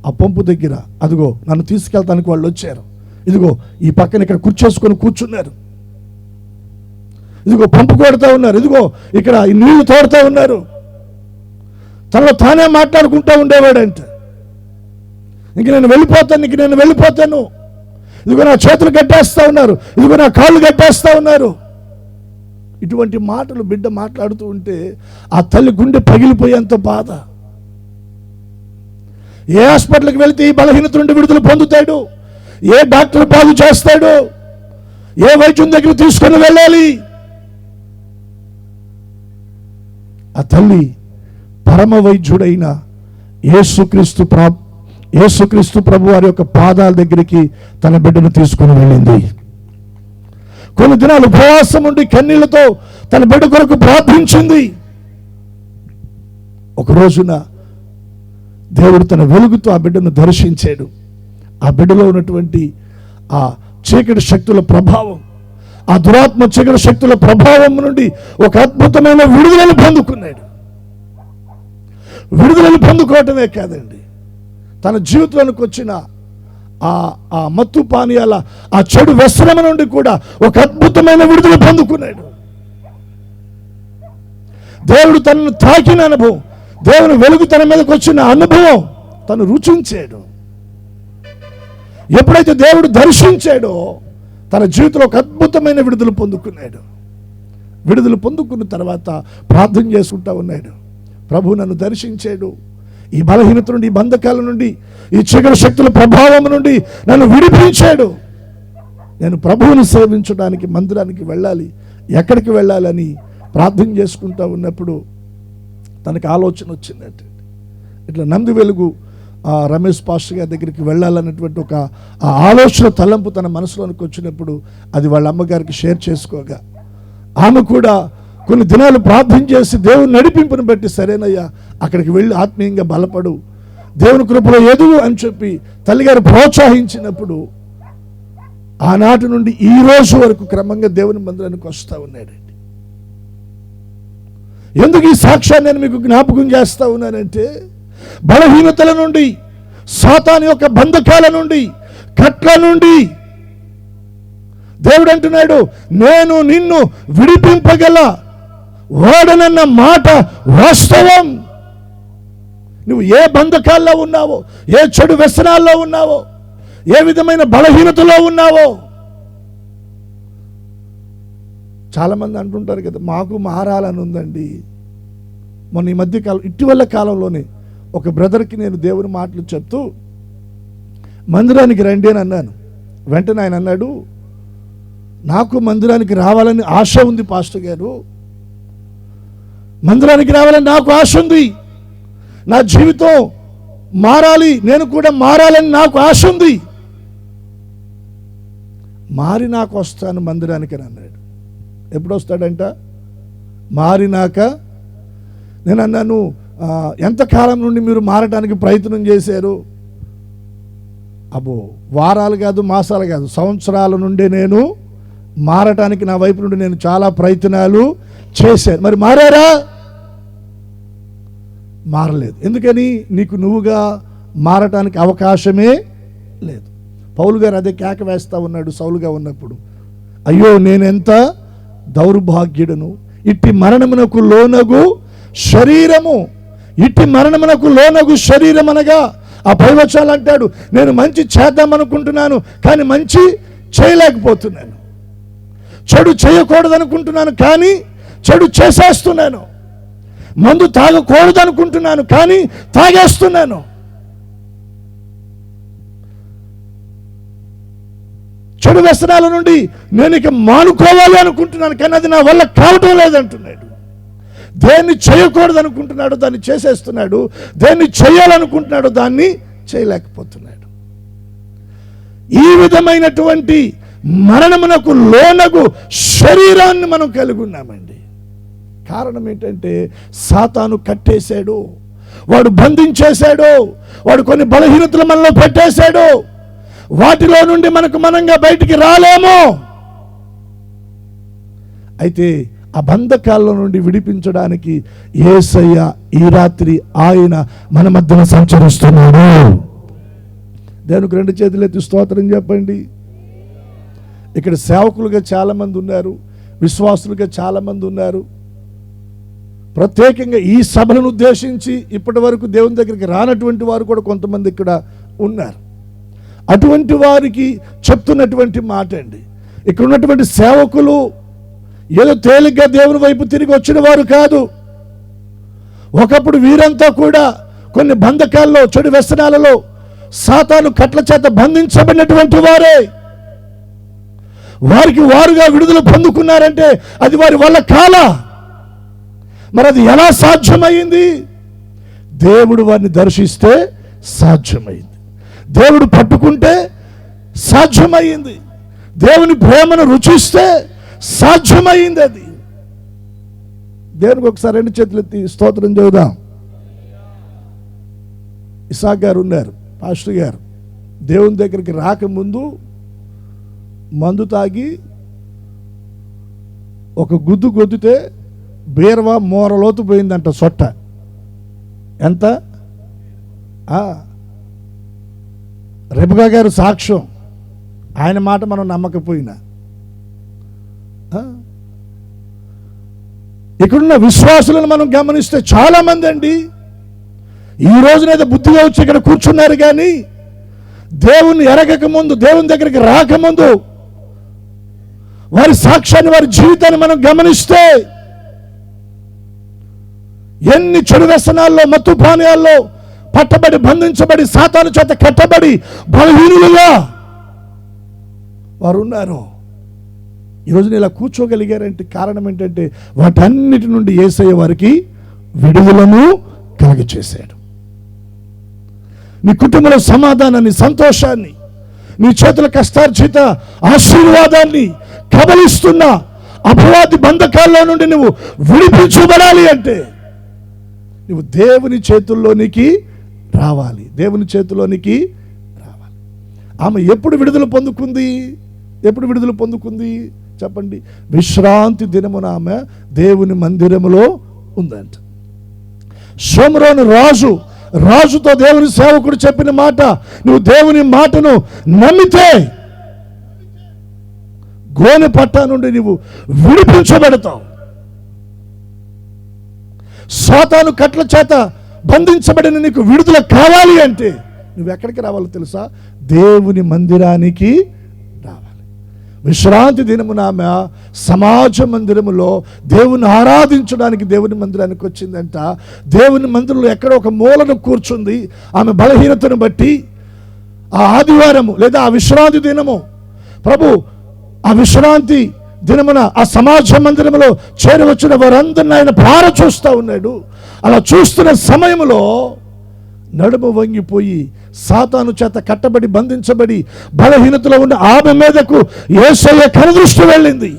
ఆ పంపు దగ్గర, అదిగో నన్ను తీసుకెళ్తానికి వాళ్ళు వచ్చారు, ఇదిగో ఈ పక్కన ఇక్కడ కూర్చేసుకొని కూర్చున్నారు, ఇదిగో పంపు కొడుతూ ఉన్నారు, ఇదిగో ఇక్కడ ఈ నీళ్లు తోడుతూ ఉన్నారు, తనలో తానే మాట్లాడుకుంటూ ఉండేవాడంట. ఇంక నేను వెళ్ళిపోతాను ఇదిగో నా చేతులు కట్టేస్తా ఉన్నారు, ఇదిగో నా కాళ్ళు కట్టేస్తా ఉన్నారు. ఇటువంటి మాటలు బిడ్డ మాట్లాడుతూ ఉంటే ఆ తల్లి గుండె పగిలిపోయేంత బాధ. ఏ హాస్పిటల్కి వెళితే ఈ బలహీనత నుండి విడుదల పొందుతాడు? ఏ డాక్టర్ బాగు చేస్తాడు? ఏ వైద్యం దగ్గర తీసుకొని వెళ్ళాలి? ఆ తల్లి పరమ వైద్యుడైన యేసుక్రీస్తు ప్రభు వారి యొక్క పాదాల దగ్గరికి తన బిడ్డను తీసుకుని వెళ్ళింది. కొన్ని దినాలు ఉపవాసం ఉండి కన్నీళ్లతో తన బిడ్డ కొరకు ప్రార్థించింది. ఒక రోజున దేవుడు తన వెలుగుతో ఆ బిడ్డను దర్శించాడు. ఆ బిడ్డలో ఉన్నటువంటి ఆ చీకటి శక్తుల ప్రభావం, ఆ దురాత్మ చీకటి శక్తుల ప్రభావం నుండి ఒక అద్భుతమైన విడుదలను పొందుకున్నాడు. విడుదలను పొందుకోవటమే కాదండి, తన జీవితంలోకి వచ్చిన ఆ మత్తు పానీయాల ఆ చెడు వ్యసనం నుండి కూడా ఒక అద్భుతమైన విడుదల పొందుకున్నాడు. దేవుడు తనను తాకిన అనుభవం, దేవుని వెలుగు తన మీదకి వచ్చిన అనుభవం తను రుచించాడు. ఎప్పుడైతే దేవుడు దర్శించాడో తన జీవితంలో ఒక అద్భుతమైన విడుదల పొందుకున్నాడు. విడుదల పొందుకున్న తర్వాత ప్రార్థన చేసుకుంటా ఉన్నాడు. ప్రభు నన్ను దర్శించాడు, ఈ బలహీనత నుండి, ఈ బంధకాల నుండి, ఈ చీకటి శక్తుల ప్రభావం నుండి నన్ను విడిపించాడు. నేను ప్రభువుని సేవించడానికి మందిరానికి వెళ్ళాలి, ఎక్కడికి వెళ్ళాలని ప్రార్థన చేసుకుంటా ఉన్నప్పుడు తనకు ఆలోచన వచ్చిందంటే, ఇట్లా నంది వెలుగు రమేష్ పాస్టర్ గారి దగ్గరికి వెళ్ళాలన్నటువంటి ఒక ఆలోచన తలంపు తన మనసులోనికి వచ్చినప్పుడు అది వాళ్ళ అమ్మగారికి షేర్ చేసుకోగా ఆమె కూడా కొన్ని దినాలు ప్రార్థన చేసి దేవుని నడిపింపుని బట్టి సరేనయ్యా అక్కడికి వెళ్ళి ఆత్మీయంగా బలపడు, దేవుని కృపలో ఎదుగు అని చెప్పి తల్లిగారు ప్రోత్సహించినప్పుడు ఆనాటి నుండి ఈ రోజు వరకు క్రమంగా దేవుని మందిరానికి వస్తూ ఉన్నాడండి. ఎందుకు ఈ సాక్ష్యాన్ని నేను మీకు జ్ఞాపకం చేస్తా ఉన్నానంటే, బలహీనతల నుండి, సాతాను యొక్క బంధకాల నుండి, కట్ల నుండి దేవుడు అంటున్నాడు, నేను నిన్ను విడిపింపగల వాడనన్న మాట వాస్తవం. నువ్వు ఏ బంధకాల్లో ఉన్నావో, ఏ చెడు వ్యసనాల్లో ఉన్నావో, ఏ విధమైన బలహీనతలో ఉన్నావో. చాలామంది అంటుంటారు కదా, మాకు మారాలని ఉందండి. మొన్న ఈ మధ్య కాలం, ఇటీవల కాలంలోనే ఒక బ్రదర్కి నేను దేవుని మాటలు చెప్తూ మందిరానికి రండి అని అన్నాను. వెంటనే ఆయన అన్నాడు, నాకు మందిరానికి రావాలని ఆశ ఉంది పాస్టర్ గారు, మందిరానికి రావాలని నాకు ఆశ ఉంది, నా జీవితం మారాలి, నేను కూడా మారాలని నాకు ఆశ ఉంది, మారి నాకు వస్తాను మందిరానికి అని అన్నాడు. ఎప్పుడు వస్తాడంట? మారినాక. నేను అన్నాను, ఎంతకాలం నుండి మీరు మారటానికి ప్రయత్నం చేశారు? అబ్బో, వారాలు కాదు, మాసాలు కాదు, సంవత్సరాల నుండి నేను మారటానికి నా వైపు నుండి నేను చాలా ప్రయత్నాలు చేశాను. మరి మారారా? మారలేదు. ఎందుకని? నీకు నువ్వుగా మారటానికి అవకాశమే లేదు. పౌలు గారు అదే కేక వేస్తా ఉన్నాడు సౌలుగా ఉన్నప్పుడు, అయ్యో నేనెంత దౌర్భాగ్యుడను, ఇట్టి మరణమునకు లోనగు శరీరము, ఇట్టి మరణమునకు లోనగు శరీరం అనగా ఆ పైవచాలు అంటాడు, నేను మంచి చేద్దామనుకుంటున్నాను కానీ మంచి చేయలేకపోతున్నాను, చెడు చేయకూడదు అనుకుంటున్నాను కానీ చెడు చేసేస్తున్నాను, మందు తాగకూడదు అనుకుంటున్నాను కానీ తాగేస్తున్నాను, చెడు వ్యసనాల నుండి నేను ఇక మానుకోవాలి అనుకుంటున్నాను కానీ అది నా వల్ల కావటం లేదంటున్నాడు. దేన్ని చేయకూడదు అనుకుంటున్నాడు దాన్ని చేసేస్తున్నాడు, దేన్ని చేయాలనుకుంటున్నాడు దాన్ని చేయలేకపోతున్నాడు. ఈ విధమైనటువంటి మరణమునకు లోనగు శరీరాన్ని మనం కలిగి ఉన్నామండి. కారణం ఏంటంటే సాతాను కట్టేశాడు, వాడు బంధించేశాడు, వాడు కొన్ని బలహీనతలు మనలో పెట్టేశాడు, వాటిలో నుండి మనంగా బయటికి రాలేము. అయితే ఆ బంధకాల నుండి విడిపించడానికి యేసయ్య ఈ రాత్రి ఆయన మన మధ్యన సంచరిస్తున్నాడు. దేవునికి రెండు చేతులు ఎత్తి స్తోత్రం చెప్పండి. ఇక్కడ సేవకులుగా చాలామంది ఉన్నారు, విశ్వాసులుగా చాలామంది ఉన్నారు. ప్రత్యేకంగా ఈ సభలను ఉద్దేశించి ఇప్పటి వరకు దేవుని దగ్గరికి రానటువంటి వారు కూడా కొంతమంది ఇక్కడ ఉన్నారు. అటువంటి వారికి చెప్తున్నటువంటి మాట అండి. ఇక్కడ ఉన్నటువంటి సేవకులు ఏదో తేలిగ్గా దేవుని వైపు తిరిగి వచ్చిన వారు కాదు. ఒకప్పుడు వీరంతా కూడా కొన్ని బంధకాల్లో, చెడు వ్యసనాలలో, సాతాను కట్ల చేత బంధించబడినటువంటి వారే. వారికి వారుగా విడుదల పొందుకున్నారంటే అది వారి వల్ల కాల. మరి అది ఎలా సాధ్యమైంది? దేవుడు వారిని దర్శిస్తే సాధ్యమైంది. దేవుడు పట్టుకుంటే సాధ్యమైంది. దేవుని ప్రేమను రుచిస్తే సాధ్యమైంది. అది దేవునికి ఒకసారి 2 చేతులు ఎత్తి స్తోత్రం చెబుదాం. ఇసాక్ గారు ఉన్నారు, పాస్టర్ గారు. దేవుని దగ్గరికి రాకముందు మందు తాగి ఒక గుద్దు గుద్దితే బీరవా మోరలోతు పోయిందంట సొట్ట. ఎంత? రెబకా గారు సాక్ష్యం. ఆయన మాట మనం నమ్మకపోయినా, ఇక్కడున్న విశ్వాసులను మనం గమనిస్తే చాలా మంది అండి ఈ రోజునైతే బుద్ధిగా వచ్చి ఇక్కడ కూర్చున్నారు, కానీ దేవుని ఎరగక ముందు, దేవుని దగ్గరికి రాకముందు వారి సాక్ష్యాన్ని, వారి జీవితాన్ని మనం గమనిస్తే ఎన్ని చెడు వ్యసనాల్లో, మత్తు పానీయాల్లో పట్టబడి, బంధించబడి, సాతాను చేత కట్టబడి బలహీనులుగా వారు ఉన్నారు. ఈరోజు ఇలా కూర్చోగలిగారంటే కారణం ఏంటంటే వాటన్నిటి నుండి యేసయ్య వారికి విడుదలను కలుగచేశాడు. నీ కుటుంబంలో సమాధానాన్ని, సంతోషాన్ని, నీ చేతుల కష్టార్జిత ఆశీర్వాదాన్ని కబలిస్తున్న అపవాది బంధకాల్లో నుండి నువ్వు విడిపించబడాలి అంటే నువ్వు దేవుని చేతుల్లోనికి రావాలి. దేవుని చేతుల్లోనికి రావాలి. ఆమె ఎప్పుడు విడుదల పొందుకుంది? ఎప్పుడు విడుదల పొందుకుంది చెప్పండి? విశ్రాంతి దినమున ఆమె దేవుని మందిరములో ఉందంట. షోమ్రోను రాజుతో దేవుని సేవకుడు చెప్పిన మాట, నువ్వు దేవుని మాటను నమ్మితే గోనె పట్టా నుండి నువ్వు విడిపించబడతావు. సాతాను కట్ల చేత బంధించబడిన నీకు విడుదల కావాలి అంటే నువ్వు ఎక్కడికి రావాలో తెలుసా? దేవుని మందిరానికి రావాలి. విశ్రాంతి దినమున ఆమె సమాజ మందిరములో దేవుని ఆరాధించడానికి దేవుని మందిరానికి వచ్చిందంట. దేవుని మందిరంలో ఎక్కడో ఒక మూలను కూర్చుంది. ఆమె బలహీనతను బట్టి ఆ ఆదివారము లేదా ఆ విశ్రాంతి దినము, ప్రభు ఆ విశ్రాంతి దినమున ఆ సమాజ మందిరంలో చేరవచ్చిన వారందరినీ ఆయన పార చూస్తూ ఉన్నాడు. అలా చూస్తున్న సమయంలో నడుము వంగిపోయి సాతాను చేత కట్టబడి, బంధించబడి బలహీనతలో ఉన్న ఆమె మీదకు యేసయ్య కనుదృష్టి వెళ్ళింది.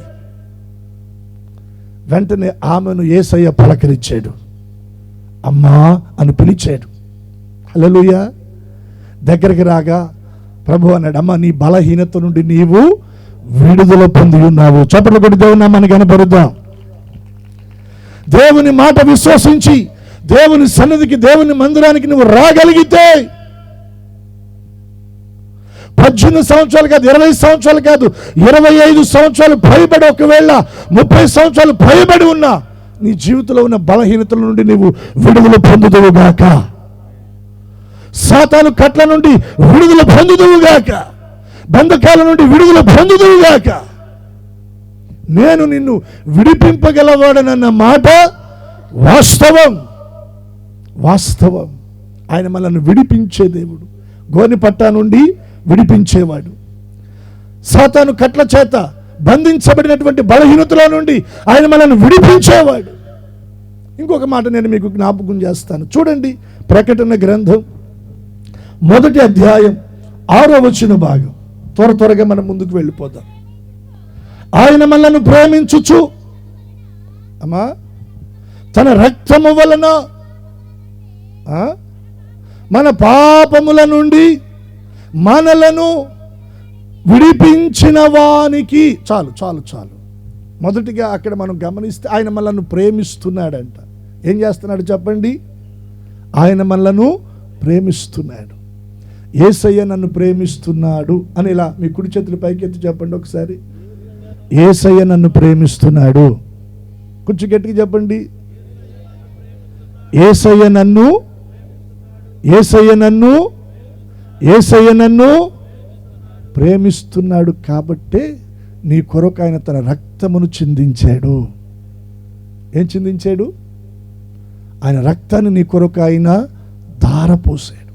వెంటనే ఆమెను యేసయ్య పలకరించాడు, అమ్మా అని పిలిచాడు. హల్లెలూయా. దగ్గరికి రాగా ప్రభు అన్నాడు, అమ్మా నీ బలహీనత నుండి నీవు విడుదల పొంది ఉన్నావు. చప్పట్లు కొట్టి దేవుని నామాన్ని కనపరుద్దాం. దేవుని మాట విశ్వసించి దేవుని సన్నిధికి, దేవుని మందిరానికి నువ్వు రాగలిగితే 18 సంవత్సరాలు కాదు, 20 సంవత్సరాలు కాదు, 25 సంవత్సరాలు పైబడి, ఒకవేళ 30 సంవత్సరాలు పైబడి ఉన్నా నీ జీవితంలో ఉన్న బలహీనతల నుండి నీవు విడుదల పొందుదువుగాక. సాతాను కట్ల నుండి విడుదల పొందుదువుగాక. బంధకాల నుండి విడుదల పొందుదువుగాక. నేను నిన్ను విడిపింపగలవాడనన్న మాట వాస్తవం. వాస్తవం. ఆయన మనల్ని విడిపించే దేవుడు. గోనె పట్టా నుండి విడిపించేవాడు. సాతాను కట్ల చేత బంధించబడినటువంటి బలహీనతల నుండి ఆయన మనల్ని విడిపించేవాడు. ఇంకొక మాట నేను మీకు జ్ఞాపకం చేస్తాను. చూడండి, ప్రకటన గ్రంథం 1వ అధ్యాయం 6వ వచన భాగం. త్వరగా మనం ముందుకు వెళ్ళిపోదాం. ఆయన మనల్ని ప్రేమించుచు అమ్మా తన రక్తము వలన మన పాపముల నుండి మనలను విడిపించిన వానికి. చాలు చాలు చాలు. మొదటిగా అక్కడ మనం గమనిస్తే ఆయన మనల్ని ప్రేమిస్తున్నాడంట. ఏం చేస్తున్నాడు చెప్పండి? ఆయన మనలను ప్రేమిస్తున్నాడు. యేసయ్య నన్ను ప్రేమిస్తున్నాడు అని ఇలా మీ కుడి చేతులు పైకెత్తి చెప్పండి ఒకసారి. యేసయ్య నన్ను ప్రేమిస్తున్నాడు. కొంచెం గట్టిగా చెప్పండి. యేసయ్య నన్ను ప్రేమిస్తున్నాడు కాబట్టే నీ కొరకు ఆయన తన రక్తమును చిందించాడు. ఏం చిందించాడు? ఆయన రక్తాన్ని నీ కొరకు ఆయన ధారపోసాడు.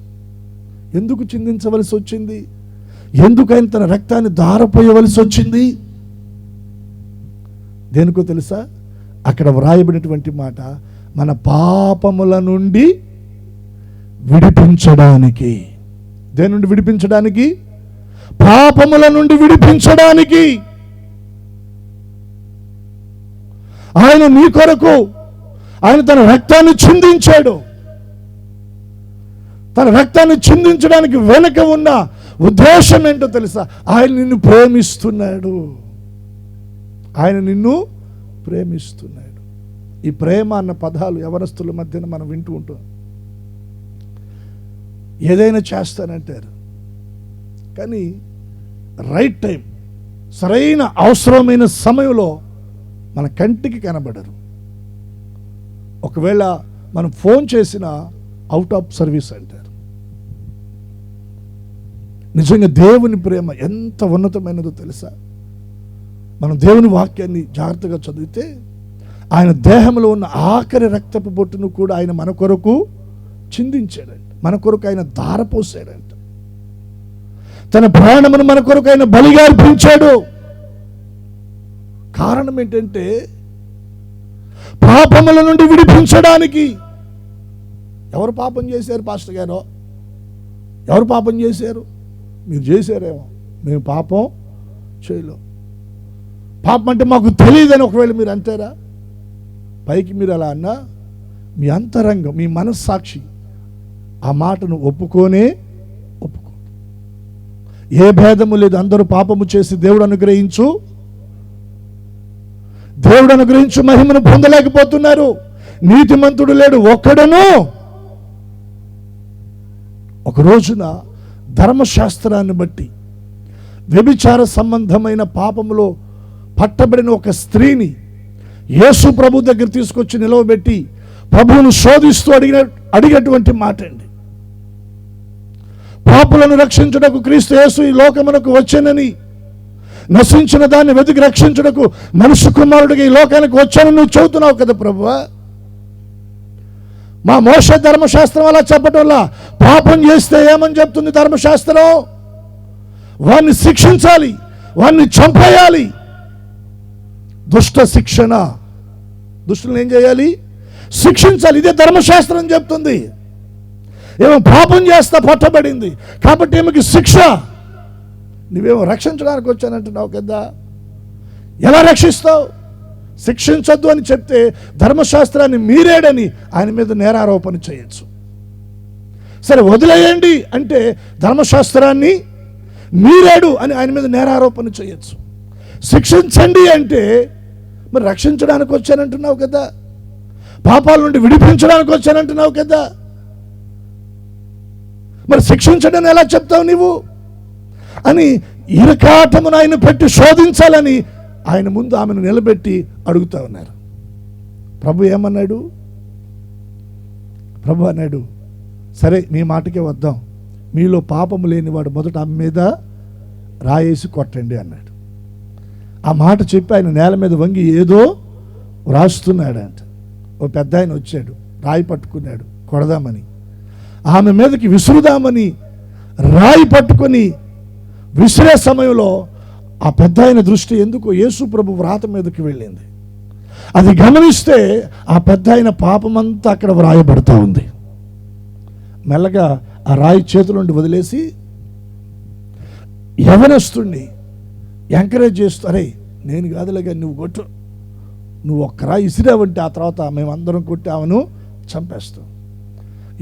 ఎందుకు చిందించవలసి వచ్చింది? ఎందుకు ఆయన తన రక్తాన్ని ధారపోయవలసి వచ్చింది? దేనికో తెలుసా? అక్కడ వ్రాయబడినటువంటి మాట, మన పాపముల నుండి విడిపించడానికి. దేని నుండి విడిపించడానికి? పాపముల నుండి విడిపించడానికి. ఆయన నీ కొరకు ఆయన తన రక్తాన్ని చిందించాడు. తన రక్తాన్ని చిందించడానికి వెనక ఉన్న ఉద్దేశం ఏంటో తెలుసా? ఆయన నిన్ను ప్రేమిస్తున్నాడు. ఆయన నిన్ను ప్రేమిస్తున్నాడు. ఈ ప్రేమ అన్న పదాలు యవనస్తుల మధ్యన మనం వింటూ ఉంటాం. ఏదైనా చేస్తానంటారు, కానీ రైట్ టైం, సరైన అవసరమైన సమయంలో మన కంటికి కనబడరు. ఒకవేళ మనం ఫోన్ చేసినా అవుట్ ఆఫ్ సర్వీస్ అంటారు. నిజంగా దేవుని ప్రేమ ఎంత ఉన్నతమైనదో తెలుసా? మనం దేవుని వాక్యాన్ని జాగ్రత్తగా చదివితే ఆయన దేహంలో ఉన్న ఆఖరి రక్తపు బొట్టును కూడా ఆయన మన కొరకు చిందించాడంట. మన కొరకు ఆయన ధారపోసాడంట. తన ప్రాణమును మన కొరకు ఆయన బలిగా అర్పించాడు. కారణం ఏంటంటే పాపముల నుండి విడిపించడానికి. ఎవరు పాపం చేశారు పాస్టర్ గారు? ఎవరు పాపం చేశారు? మీరు చేశారేమో, మేము పాపం చేయలేం. పాపం అంటే మాకు తెలియదని ఒకవేళ మీరు అంటారా? పైకి మీరు అలా అన్నా మీ అంతరంగం, మీ మనస్సాక్షి ఆ మాటను ఒప్పుకోనే ఒప్పుకో. ఏ భేదము లేదు. అందరూ పాపము చేసి దేవుడు అనుగ్రహించు మహిమను పొందలేకపోతున్నారు. నీతిమంతుడు లేడు ఒక్కడను. ఒక రోజున ధర్మశాస్త్రాన్ని బట్టి వ్యభిచార సంబంధమైన పాపములో పట్టబడిన ఒక స్త్రీని యేసు ప్రభు దగ్గర తీసుకొచ్చి నిలవబెట్టి ప్రభువును శోధిస్తూ అడిగేటువంటి మాట అండి. పాపులను రక్షించుటకు క్రీస్తు యేసు ఈ లోకమునకు వచ్చానని, నశించిన దాన్ని వెతికి రక్షించుటకు మనుష్య కుమారుడిగా ఈ లోకానికి వచ్చానని నువ్వు చెబుతున్నావు కదా ప్రభువా. మా మోషే ధర్మశాస్త్రం అలా చెప్పటం వల్ల పాపం చేస్తే ఏమని చెప్తుంది ధర్మశాస్త్రం? వాడిని శిక్షించాలి, వాడిని చంపేయాలి. దుష్ట శిక్షణ. దుష్టులను ఏం చేయాలి? శిక్షించాలి. ఇదే ధర్మశాస్త్రం చెప్తుంది. ఏమో పాపం చేస్తా పట్టబడింది కాబట్టి ఏమికి శిక్ష. నువ్వేమో రక్షించడానికి వచ్చానంటున్నావు కదా, ఎలా రక్షిస్తావు? శిక్షించొద్దు అని చెప్తే ధర్మశాస్త్రాన్ని మీరేడని ఆయన మీద నేరారోపణ చేయొచ్చు. సరే వదిలేయండి అంటే ధర్మశాస్త్రాన్ని మీరేడు అని ఆయన మీద నేరారోపణ చేయొచ్చు. శిక్షించండి అంటే మరి రక్షించడానికి వచ్చానంటున్నావు కదా, పాపాల నుండి విడిపించడానికి వచ్చానంటున్నావు కదా, మరి శిక్షించడం ఎలా చెప్తావు నీవు అని ఇరకాటమును ఆయన పెట్టి శోధించాలని ఆయన ముందు ఆమెను నిలబెట్టి అడుగుతా ఉన్నారు. ప్రభు ఏమన్నాడు? ప్రభు అన్నాడు, సరే మీ మాటకే వద్దాం, మీలో పాపము లేనివాడు మొదట ఆమె మీద రాయేసి కొట్టండి అన్నాడు. ఆ మాట చెప్పి ఆయన నేల మీద వంగి ఏదో వ్రాస్తున్నాడంట. ఓ పెద్ద ఆయన వచ్చాడు, రాయి పట్టుకున్నాడు కొడదామని, ఆమె మీదకి విసురుదామని రాయి పట్టుకొని విసిరే సమయంలో ఆ పెద్ద ఆయన దృష్టి ఎందుకో యేసు ప్రభు వ్రాత మీదకి వెళ్ళింది. అది గమనిస్తే ఆ పెద్ద ఆయన పాపమంతా అక్కడ వ్రాయబడుతూ ఉంది. మెల్లగా ఆ రాయి చేతులుండి వదిలేసి యవనస్తుడిని ఎంకరేజ్ చేస్తూ, అరే నేను కాదులేగా నువ్వు కొట్టు, నువ్వు ఒక్క రాయి ఇసిరావంటే ఆ తర్వాత మేమందరం కొట్టి ఆమెను చంపేస్తాం.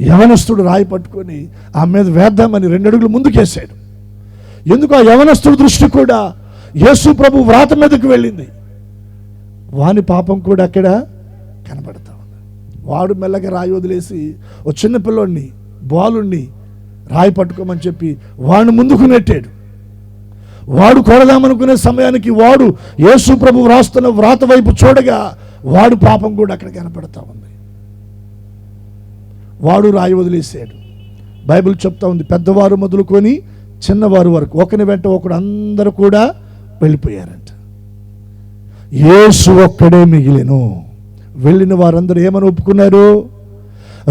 యవనస్తుడు రాయి పట్టుకొని ఆమె మీద వేద్దామని 2 అడుగులు ముందుకేసాడు. ఎందుకు? ఆ యవనస్తుడి దృష్టి కూడా యేసు ప్రభు వ్రాత మీదకి వెళ్ళింది. వాని పాపం కూడా అక్కడ కనబడతా ఉంది. వాడు మెల్లగా రాయి వదిలేసి ఓ చిన్న పిల్లోడిని, బాలుణ్ణి రాయి పట్టుకోమని చెప్పి వాడిని ముందుకు నెట్టాడు. వాడు కొడదామనుకునే సమయానికి వాడు యేసు ప్రభు వ్రాస్తున్న వ్రాత వైపు చూడగా వాడు పాపం కూడా అక్కడ కనపడతా ఉంది. వాడు రాయి వదిలేసాడు. బైబిల్ చెప్తా ఉంది, పెద్దవారు మొదలుకొని చిన్నవారు వరకు, ఒకని వెంట ఒకడు అందరూ కూడా వెళ్ళిపోయారంట. యేసు ఒక్కడే మిగిలెను. వెళ్ళిన వారందరూ ఏమని ఒప్పుకున్నారు?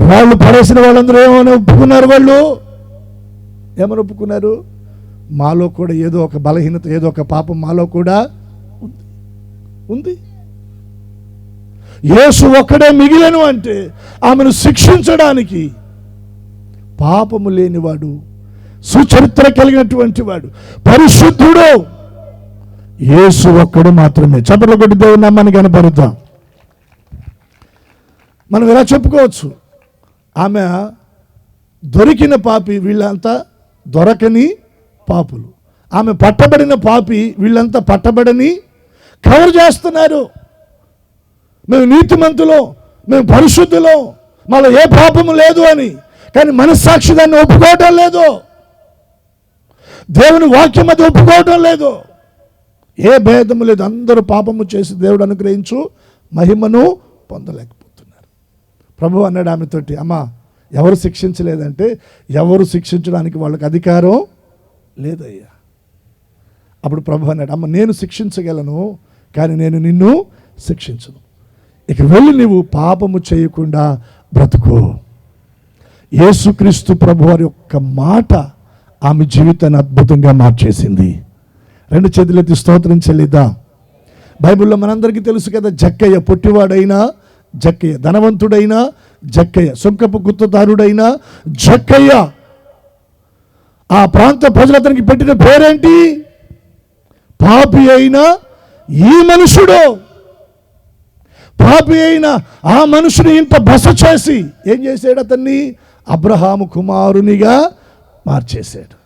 రాళ్ళు పడేసిన వాళ్ళందరూ ఏమని ఒప్పుకున్నారు? వాళ్ళు ఏమని ఒప్పుకున్నారు? మాలో కూడా ఏదో ఒక బలహీనత, ఏదో ఒక పాపం మాలో కూడా ఉంది. యేసు ఒక్కడే మిగిలెను అంటే ఆమెను శిక్షించడానికి పాపము లేనివాడు, సుచరిత్ర కలిగినటువంటి వాడు, పరిశుద్ధుడు యేసు ఒక్కడు మాత్రమే. చప్పట్లు కొట్టి దేవుని నామాన్ని కనపరుద్దాం. మనం ఇలా చెప్పుకోవచ్చు, ఆమె దొరికిన పాపి, వీళ్ళంతా దొరకని పాపులు. ఆమె పట్టబడిన పాపి, వీళ్ళంతా పట్టబడని కవర్ చేస్తున్నారు. మేము నీతిమంతులో, మేము పరిశుద్ధులో, మాలో ఏ పాపము లేదు అని. కానీ మనస్సాక్షి దాన్ని ఒప్పుకోవటం లేదు, దేవుని వాక్యం అది ఒప్పుకోవటం లేదు. ఏ భేదము లేదు, అందరూ పాపము చేసి దేవుడు అనుగ్రహించు మహిమను పొందలేకపోతున్నారు. ప్రభు అన్నాడు ఆమెతోటి, అమ్మా ఎవరు శిక్షించలేదంటే, ఎవరు శిక్షించడానికి వాళ్ళకి అధికారం లేదయ్యా. అప్పుడు ప్రభు అన్నాడు, అమ్మ నేను శిక్షించగలను, కానీ నేను నిన్ను శిక్షించను. ఇక వెళ్ళి నీవు పాపము చేయకుండా బ్రతుకు. యేసుక్రీస్తు ప్రభు వారి యొక్క మాట ఆమె జీవితాన్ని అద్భుతంగా మార్చేసింది. రెండు చేతులెత్తి స్తోత్రం చెల్లిద్దాం. బైబిల్లో మనందరికీ తెలుసు కదా, జక్కయ్య పొట్టివాడైనా జక్కయ్య, ధనవంతుడైనా జక్కయ్య, సుంకపు గుత్తదారుడైనా జక్కయ్య. ఆ ప్రాంత ప్రజలు అతనికి పెట్టిన పేరేంటి? పాపి అయినా ఈ మనుషుడు. పాపి అయిన ఆ మనుషుని ఇంత బస చేసి ఏం చేశాడు? అతన్ని అబ్రహాము కుమారునిగా మార్చేశాడు.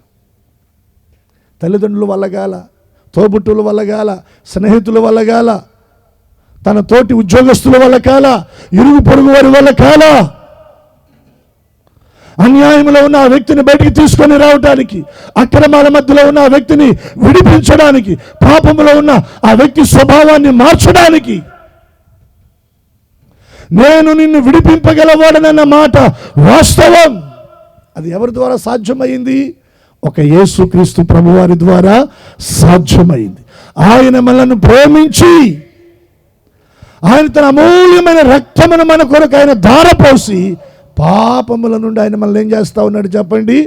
తల్లిదండ్రుల వల్ల గాల, తోబుట్టుల వల్ల గాల, స్నేహితుల వల్ల గాల, తన తోటి ఉద్యోగస్తుల వల్ల కాల, ఇరుగు పొరుగు వారి వల్ల కాల. అన్యాయంలో ఉన్న ఆ వ్యక్తిని బయటికి తీసుకొని రావడానికి, అక్రమాల మధ్యలో ఉన్న ఆ వ్యక్తిని విడిపించడానికి, పాపంలో ఉన్న ఆ వ్యక్తి స్వభావాన్ని మార్చడానికి, నేను నిన్ను విడిపింపగలవాడనన్న మాట వాస్తవం. అది ఎవరి ద్వారా సాధ్యమైంది? ఒక యేసుక్రీస్తు ప్రభువారి ద్వారా సాధ్యమైంది. ఆయన మనల్ని ప్రేమించి, ఆయన తన అమూల్యమైన రక్తమును మన కొరకు ఆయన ధారపోసి, పాపముల నుండి ఆయన మనల్ని ఏం చేస్తూ ఉన్నాడు చెప్పండి?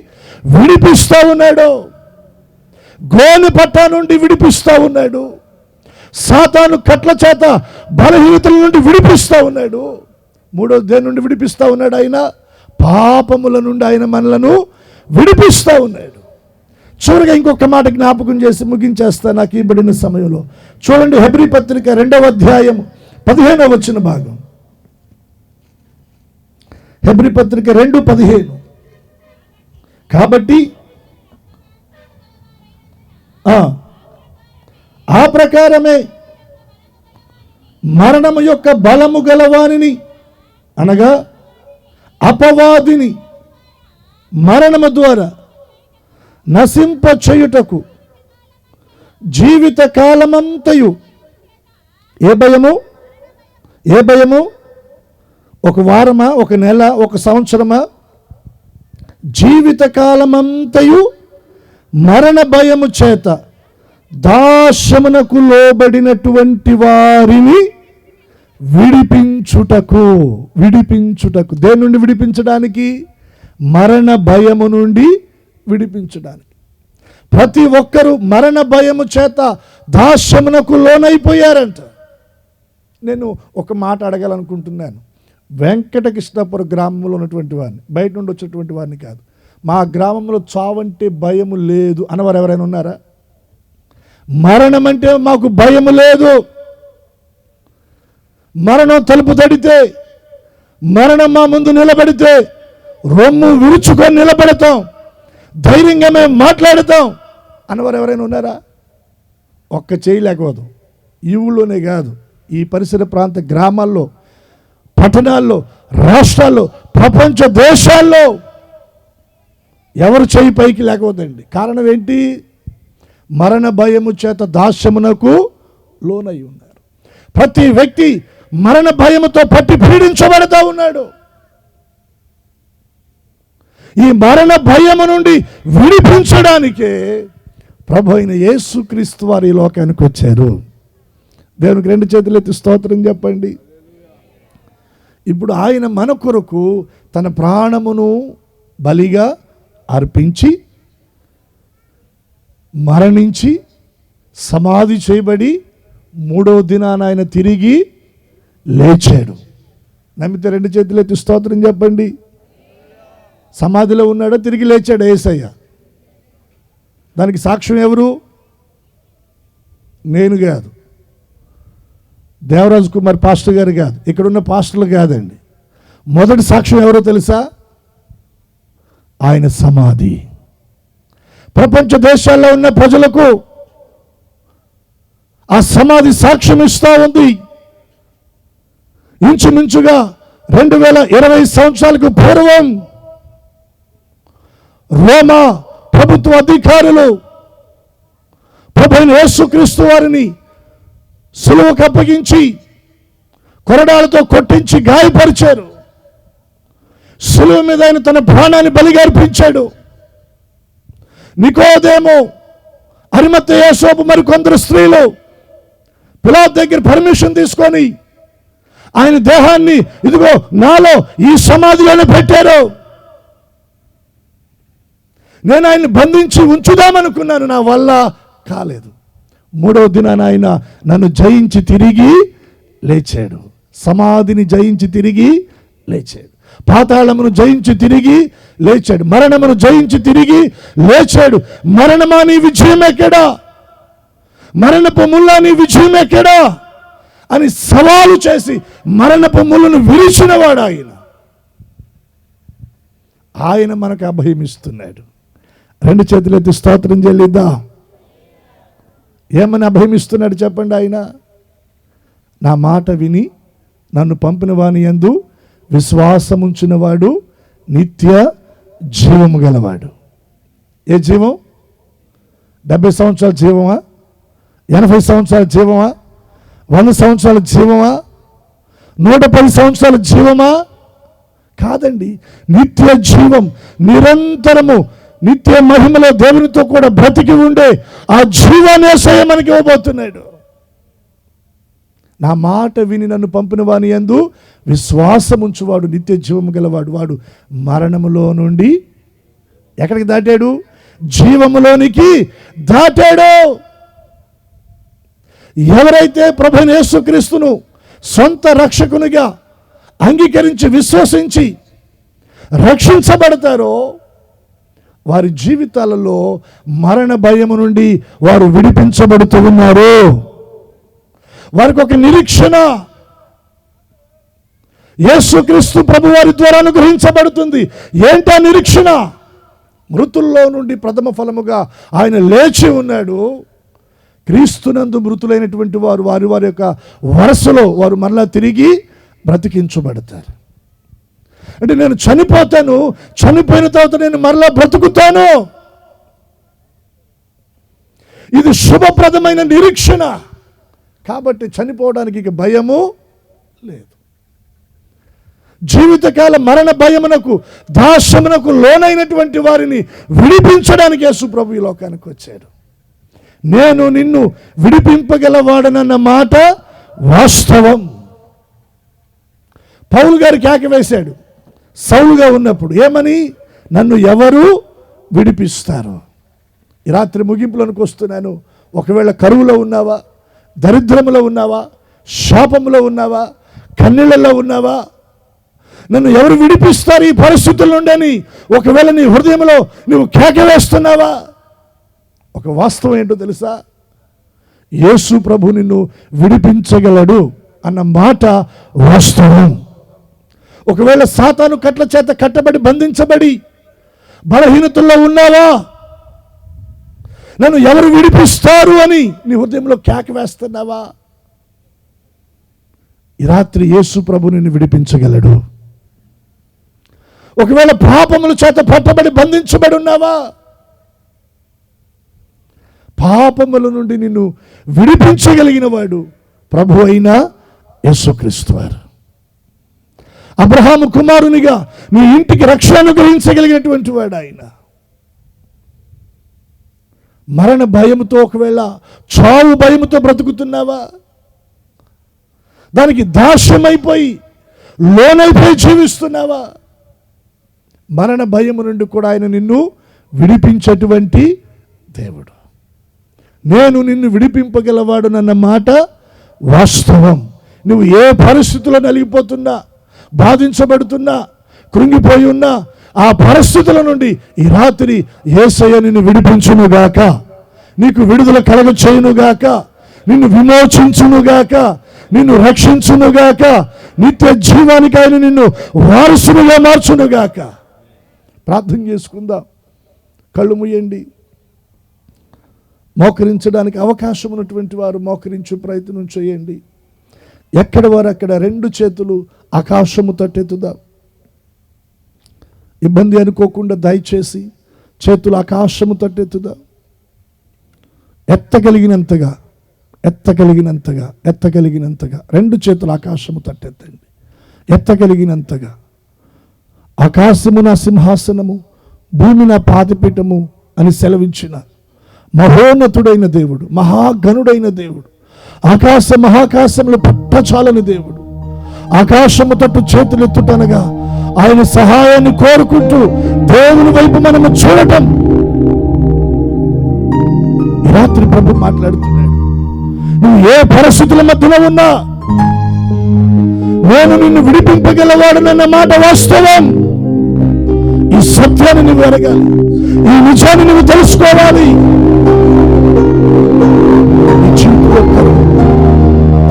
విడిపిస్తూ ఉన్నాడు. గోనె పట్ట నుండి విడిపిస్తూ ఉన్నాడు. సాతాను కట్ల చేత బలహీనతల నుండి విడిపిస్తూ ఉన్నాడు. మూడోది దేని నుండి విడిపిస్తూ ఉన్నాడు? ఆయన పాపముల నుండి ఆయన మనలను విడిపిస్తూ ఉన్నాడు. చివరిగా ఇంకొక మాట జ్ఞాపకం చేసి ముగించేస్తా నాకు ఇవ్వబడిన సమయంలో. చూడండి, హెబ్రీ పత్రిక 2వ అధ్యాయం 15వ వచన భాగం. హెబ్రీ పత్రిక 2:15. కాబట్టి ఆ ప్రకారమే మరణము యొక్క బలము గలవానిని, అనగా అపవాదిని మరణము ద్వారా నశింపచేయుటకు జీవిత కాలమంతయు, ఏ భయము? ఒక వారమా, ఒక నెల, ఒక సంవత్సరమా? జీవిత కాలమంతయు మరణ భయము చేత దాస్యమునకు లోబడినటువంటి వారిని విడిపించుటకు. దేని నుండి విడిపించడానికి? మరణ భయము నుండి విడిపించడానికి. ప్రతి ఒక్కరూ మరణ భయము చేత దాస్యమునకు లోనైపోయారంట. నేను ఒక మాట అడగాలనుకుంటున్నాను. వెంకటకృష్ణాపురం గ్రామంలో ఉన్నటువంటి వారిని, బయట నుండి వచ్చేటువంటి వారిని కాదు, మా గ్రామంలో చావంటే భయము లేదు అన్నవారు ఎవరైనా ఉన్నారా? మరణం అంటే మాకు భయము లేదు. మరణం తలుపు తడితే, మరణం మా ముందు నిలబడితే రొమ్ము విరుచుకొని నిలబడతాం, ధైర్యంగా మేము మాట్లాడతాం అన్నవారు ఎవరైనా ఉన్నారా? ఒక్క చేయలేకపోదు. ఈ ఊళ్ళోనే కాదు, ఈ పరిసర ప్రాంత గ్రామాల్లో, పట్టణాల్లో, రాష్ట్రాల్లో, ప్రపంచ దేశాల్లో ఎవరు చేయి పైకి లేకపోదండి. కారణం ఏంటి? మరణ భయము చేత దాస్యమునకు లోనై ఉన్నారు. ప్రతి వ్యక్తి మరణ భయముతో పట్టి పీడించబడతా ఉన్నాడు. ఈ మరణ భయము నుండి విడిపించడానికే ప్రభు అయిన యేసుక్రీస్తు వారు ఈ లోకానికి వచ్చారు. దేవునికి 2 చేతులు ఎత్తి స్తోత్రం చెప్పండి. ఇప్పుడు ఆయన మన కొరకు తన ప్రాణమును బలిగా అర్పించి మరణించి సమాధి చేయబడి 3వ దినాన ఆయన తిరిగి లేచాడు. నమ్మితే 2 చేతులు ఎత్తి స్తోత్రం చెప్పండి. సమాధిలో ఉన్నాడో తిరిగి లేచాడు యేసయ్య. దానికి సాక్ష్యం ఎవరు? నేను కాదు, దేవరాజ్ కుమార్ పాస్టర్ గారు కాదు, ఇక్కడున్న పాస్టర్లు కాదండి. మొదటి సాక్ష్యం ఎవరో తెలుసా? ఆయన సమాధి. ప్రపంచ దేశాల్లో ఉన్న ప్రజలకు ఆ సమాధి సాక్ష్యం ఇస్తూ ఉంది. ఇంచుమించుగా 2020 సంవత్సరాలకు పూర్వం రోమా ప్రభుత్వ అధికారులు ప్రభువైన యేసుక్రీస్తు వారిని సిలువకు అప్పగించి కొరడాలతో కొట్టించి గాయపరిచారు. సిలువ మీద ఆయన తన ప్రాణాన్ని బలిగా అర్పించాడు. నికోదేము, అరిమత్తయి, యోసేపు మరి కొందరు స్త్రీలు పిలాతు దగ్గర పర్మిషన్ తీసుకొని ఆయన దేహాన్ని ఇదిగో నాలో ఈ సమాధిలోనే పెట్టారు. నేను ఆయన్ని బంధించి ఉంచుదామనుకున్నాను, నా వల్ల కాలేదు. 3వ దినాన ఆయన నన్ను జయించి తిరిగి లేచాడు. సమాధిని జయించి తిరిగి లేచాడు. పాతాళమును జయించి తిరిగి లేచాడు. మరణమును జయించి తిరిగి లేచాడు. మరణమా నీ విజయం ఎక్కడా? మరణపు ముల్లా నీ విజయం ఎక్కడా అని సవాలు చేసి మరణపు ముళ్ళను విరిచినవాడు ఆయన. ఆయన మనకు అభయమిస్తున్నాడు. 2 చేతులు ఎత్తి స్తోత్రం చెల్లిద్దాం. ఏమని అభయమిస్తున్నాడు చెప్పండి? ఆయన నా మాట విని నన్ను పంపిన వాని యందు విశ్వాసముంచినవాడు నిత్య జీవము గలవాడు. ఏ జీవం? 70 సంవత్సరాల జీవమా? 80 సంవత్సరాల జీవమా? 100 సంవత్సరాల జీవమా? 110 సంవత్సరాల జీవమా? కాదండి, నిత్య జీవం. నిరంతరము నిత్య మహిమలో దేవునితో కూడా బ్రతికి ఉండే ఆ జీవాన్ని యేసయ్య మనకి ఇవ్వబోతున్నాడు. నా మాట విని నన్ను పంపిన వాని యందు విశ్వాసముంచువాడు నిత్య జీవము గలవాడు. వాడు మరణములో నుండి ఎక్కడికి దాటాడు? జీవములోనికి దాటాడు. ఎవరైతే ప్రభువైన యేసుక్రీస్తును సొంత రక్షకునిగా అంగీకరించి విశ్వసించి రక్షించబడతారో వారి జీవితాలలో మరణ భయము నుండి వారు విడిపించబడుతూ ఉన్నారు. వారికి ఒక నిరీక్షణ యేసుక్రీస్తు ప్రభువారి ద్వారా అనుగ్రహించబడుతుంది. ఏంటా నిరీక్షణ? మృతుల్లో నుండి ప్రథమ ఫలముగా ఆయన లేచి ఉన్నాడు. క్రీస్తునందు మృతులైనటువంటి వారు వారి వారి యొక్క వరుసలో వారు మరలా తిరిగి బ్రతికించబడతారు. అంటే నేను చనిపోతాను, చనిపోయిన తర్వాత నేను మరలా బ్రతుకుతాను. ఇది శుభప్రదమైన నిరీక్షణ. కాబట్టి చనిపోవడానికి ఇక భయము లేదు. జీవితకాల మరణ భయమునకు దాస్యమునకు లోనైనటువంటి వారిని విడిపించడానికి యేసు ప్రభు ఈ లోకానికి వచ్చాడు. నేను నిన్ను విడిపింపగలవాడనన్న మాట వాస్తవం. పౌలు గారు కేక వేశాడు సౌలుగా ఉన్నప్పుడు. ఏమని? నన్ను ఎవరు విడిపిస్తారు? ఈ రాత్రి ముగింపులోనికి వస్తున్నాను. ఒకవేళ కరువులో ఉన్నావా, దరిద్రములో ఉన్నావా, శాపములో ఉన్నావా, కన్నీళ్లలో ఉన్నావా, నన్ను ఎవరు విడిపిస్తారు ఈ పరిస్థితుల నుండి ఒకవేళ నీ హృదయంలో నువ్వు కేక వేస్తున్నావా? ఒక వాస్తవం ఏంటో తెలుసా? యేసు ప్రభు నిన్ను విడిపించగలడు అన్న మాట వాస్తవం. ఒకవేళ సాతాను కట్ల చేత కట్టబడి బంధించబడి బలహీనతల్లో ఉన్నావా, నన్ను ఎవరు విడిపిస్తారు అని నీ హృదయంలో కేక వేస్తున్నావా? ఈ రాత్రి యేసు ప్రభు నిన్ను విడిపించగలడు. ఒకవేళ పాపముల చేత పట్టబడి బంధించబడి ఉన్నావా, పాపముల నుండి నిన్ను విడిపించగలిగిన వాడు ప్రభు అయిన యేసుక్రీస్తు వారు. అబ్రహాము కుమారునిగా నీ ఇంటికి రక్షణ అనుగ్రహించగలిగినటువంటి వాడు ఆయన. మరణ భయముతో, ఒకవేళ చావు భయముతో బ్రతుకుతున్నావా? దానికి దాస్యమైపోయి లోనైపోయి జీవిస్తున్నావా? మరణ భయము నుండి కూడా ఆయన నిన్ను విడిపించేటువంటి దేవుడు. నేను నిన్ను విడిపింపగలవాడు అన్న మాట వాస్తవం. నువ్వు ఏ పరిస్థితుల్లో నలిగిపోతున్నా, బాధించబడుతున్నా, కృంగిపోయి ఉన్నా, ఆ పరిస్థితుల నుండి ఈ రాత్రి యేసయ్య నిన్ను విడిపించునుగాక, నీకు విడుదల కలగ చేయునుగాక, నిన్ను విమోచించునుగాక, నిన్ను రక్షించునుగాక, నిత్య జీవానికి ఆయన నిన్ను వారసునిగా మార్చునుగాక. ప్రార్థన చేసుకుందాం. కళ్ళు మూయండి. మోకరించడానికి అవకాశం ఉన్నటువంటి వారు మోకరించే ప్రయత్నం చేయండి. ఎక్కడ వారు అక్కడ 2 చేతులు ఆకాశము తట్టెత్తుదాం. ఇబ్బంది అనుకోకుండా దయచేసి చేతులు ఆకాశము తట్టెత్తుదాం. ఎత్తగలిగినంతగా 2 చేతులు ఆకాశము తట్టెత్తండి. ఎత్తగలిగినంతగా. ఆకాశము నా సింహాసనము, భూమి నా పాదపీఠము అని సెలవించిన మహోన్నతుడైన దేవుడు, మహాగణుడైన దేవుడు, ఆకాశ మహాకాశములు పట్టచాలని దేవుడు, ఆకాశము తట్టు చేతులు ఎత్తుటనగా ఆయన సహాయాన్ని కోరుకుంటూ దేవుని వైపు మనము చూడటం. రాత్రి ప్రభు మాట్లాడుతున్నాడు. నువ్వు ఏ పరిస్థితుల మధ్యలో ఉన్నా నేను నిన్ను విడిపింపగలవాడనన్న మాట వాస్తవం. ఈ సత్యాన్ని నువ్వు ఎరగాలి, ఈ నిజాన్ని నువ్వు తెలుసుకోవాలి.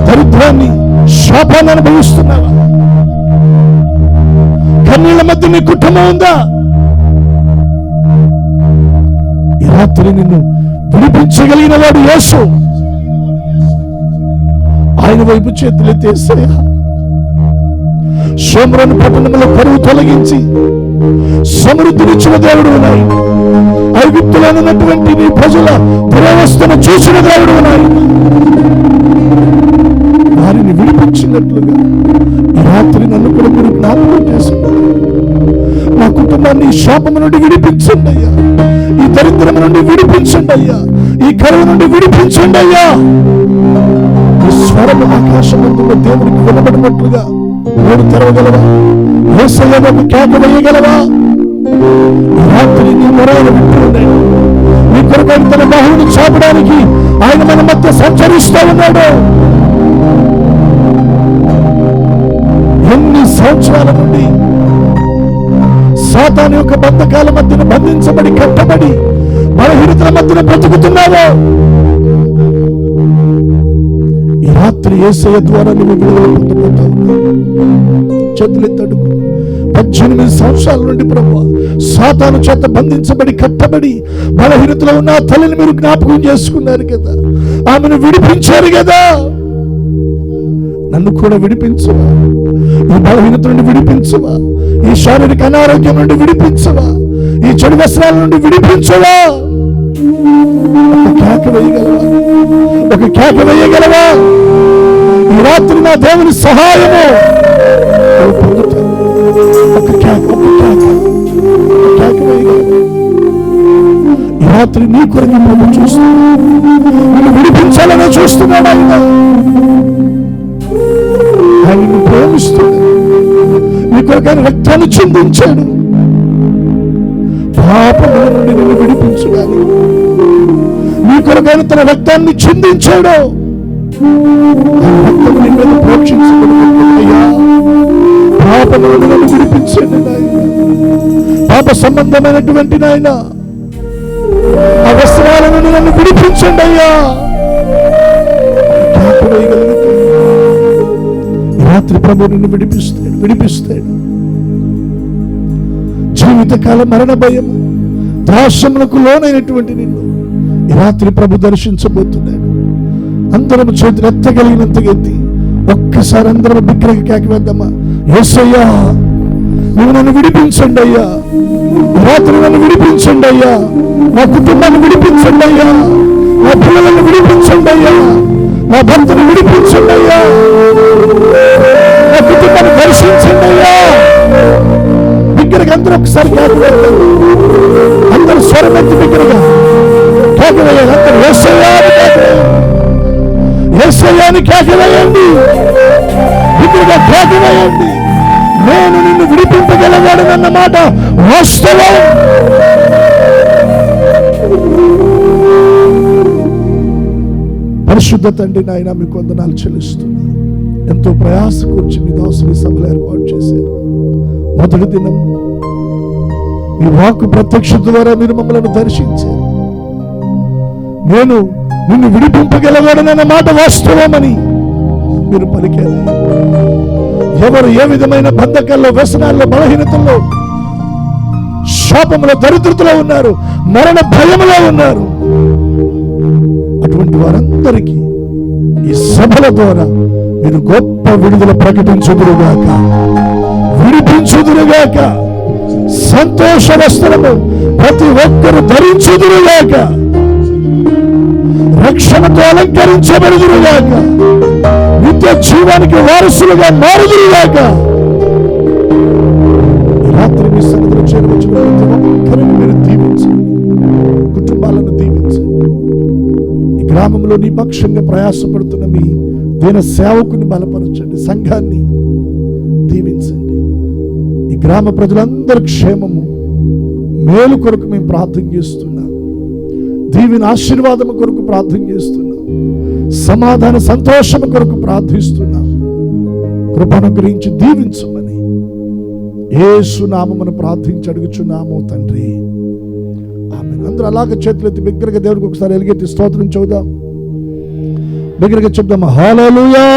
దరిద్రాన్ని, శాపాన్ని అనుభవిస్తున్నావా? కన్నీళ్ల మధ్య నీ కుటుంబం ఉందా? ఈ రాత్రి నిన్ను విడిపించగలిగిన వాడు యేసు. ఆయన వైపు చేతులెత్తేసయ్యా. షోమ్రోను పట్టణంలో కరువు తొలగించి సమృద్ధినిచ్చిన దేవుడు ఉన్నాయి. ఐగుప్తులో ఉన్నటువంటి నీ ప్రజల దురవస్థను చూసిన దేవుడు ఉన్నాయి. వారిని విడిపించినట్లుగా ఈ రాత్రి నన్ను కూడా మీరు జ్ఞాపకం చేసుకున్నారు. మా కుటుంబాన్ని ఈ శాపము నుండి విడిపించండి అయ్యా, ఈ దరిద్రము నుండి విడిపించండి అయ్యా, ఈ కరువు నుండి విడిపించండి అయ్యా. ఈ స్వరము ఆకాశమందులో దేవునికి వినబడినట్లుగా నోరు తెరవగలవా? యేసయ్యకు ఒక కేక వేయగలవా? రాత్రి నీ మొరైన వింటున్నాడు. నీ కొరకు తన బాహువుని చాపడానికి ఆయన మన మధ్య సంచరిస్తూ ఉన్నాడు. ఎన్ని సంవత్సరాల నుండి సాతాను యొక్క బంధకాల మధ్యన బంధించబడి, కట్టబడి, బలహీనతల మధ్యన బ్రతుకుతున్నావో ఈ రాత్రి యేసయ్య ద్వారా నువ్వు విడుదల పొందబోతా ఉన్నావు. చేతులెత్తడు. 18 సంవత్సరాల నుండి ప్రభువా సాతాను చేత బంధించబడి, కట్టబడి, బలహీనతలో ఉన్న ఆ తల్లిని మీరు జ్ఞాపకం చేసుకున్నారు కదా, ఆమెను విడిపించారు కదా. నన్ను కూడా విడిపించవా? ఈ బలహీనత నుండి విడిపించవా? ఈ శారీరక అనారోగ్యం నుండి విడిపించవా? ఈ చెడు వ్యసనాల నుండి విడిపించవా? ఒక కేక వేయగలవా? ఈ రాత్రి నా దేవుని సహాయము పొందుతాను. ఒక కేక వేయగలవా? ఈ రాత్రి నీ కొరకు ప్రభు చూస్తున్నాడు. నిన్ను విడిపించాలని చూస్తున్నాడు. ఆయన నిన్ను ప్రేమిస్తున్నాడు. నీ కొరకు ఆయన రక్తాన్ని చిందించాడు. పాపముల నుండి నిన్ను విడిపించడానికి నీ కొరకు ఆయన తన రక్తాన్ని చిందించాడు. రక్తం నీ మీద ప్రోక్షించబడుతుందయ్యా. పాపముల నుండి నన్ను విడిపించండి నాయన. పాప సంబంధమైనటువంటి నాయన ఆ వస్త్రాల నుండి నన్ను విడిపించండి అయ్యా. రాత్రి ప్రభు నిన్ను విడిపిస్తాడు. జీవితకాల మరణ భయము, దాస్యములకు లోనైనటువంటి నిన్ను ఈ రాత్రి ప్రభు దర్శించబోతున్నాడు. అందరం చేతులు ఎత్తగలిగినంతగా ఎత్తి ఒక్కసారి అందరం బిగ్గరగా కేక వేద్దామా? యేసయ్యా నువ్వు నన్ను విడిపించండి అయ్యా. రాత్రి నన్ను విడిపించండి అయ్యా. నా కుటుంబాన్ని విడిపించండి అయ్యా. నా పిల్లలను విడిపించండి అయ్యా. నా భర్తను విడిపించండి అయ్యా. నా కుటుంబాన్ని దర్శించండి అయ్యా. బిగ్గరగా అందరూ ఒకసారి కేకవేయండి. అందరూ స్వరమెత్తి బిగ్గరగా కేకవేయాలి. అందరూ యేసయ్యాని కేకవేయండి. యేసయ్యాని కేకవేయండి. బిగ్గరగా కేకవేయండి. నేను నిన్ను విడిపింపగలవాడనన్న మాట వాస్తవం. పరిశుద్ధ తండ్రి నాయన మీకు వందనాలు చెల్లిస్తున్నా. ఎంతో ప్రయాస కూర్చి మీ దాసుని సభలు ఏర్పాటు చేశారు. మొదటి దినం మీ వాక్కు ప్రత్యక్షత ద్వారా మీరు మమ్మల్ని దర్శించారు. నేను నిన్ను విడిపింపగలవాడనన్న మాట వాస్తవమని మీరు పలికారు. ఎవరు ఏ విధమైన బంధకాల్లో, వ్యసనాల్లో, బలహీనతల్లో, శాపంలో, దరిద్రతలో ఉన్నారు, మరణ భయంలో ఉన్నారు, అటువంటి వారందరికీ ఈ సభల ద్వారా మీరు గొప్ప విడుదల ప్రకటించుదురుగాక, విడిపించుదురుగాక, సంతోష వస్త్రము ప్రతి ఒక్కరు ధరించుదురుగాక, రక్షణతో అలంకరించబడుదురుగాక, నిత్య జీవానికి వారసులుగా మారుదురుగాక. రాత్రి మీ సన్నిధిలో చేరవచ్చిన ప్రతి ఒక్కరిని మీరు దీవించండి, కుటుంబాలను దీవించండి. ఈ గ్రామంలో నీ పక్షంగా ప్రయాసపడుతున్న మీ దీన సేవకుని బలపరచండి, సంఘాన్ని దీవించండి. ఈ గ్రామ ప్రజలందరి క్షేమము, మేలు కొరకు మేము ప్రార్థన చేస్తున్నాం. దీవిని ఆశీర్వాదము కొరకు ప్రార్థన చేస్తున్నాం. సమాధాన సంతోషము కొరకు ప్రార్థిస్తున్నాం. కృపను గురించి దీవించమని యేసు నామమును ప్రార్థించి అడుగుచున్నాము తండ్రి, ఆమేన్. అందరూ అలాగే చేతులెత్తి బిగ్గరగా దేవుడికి ఒకసారి ఎలుగెత్తి స్తోత్రం చెబుదాం. బిగ్గరగా చెప్దాం, హల్లెలూయా.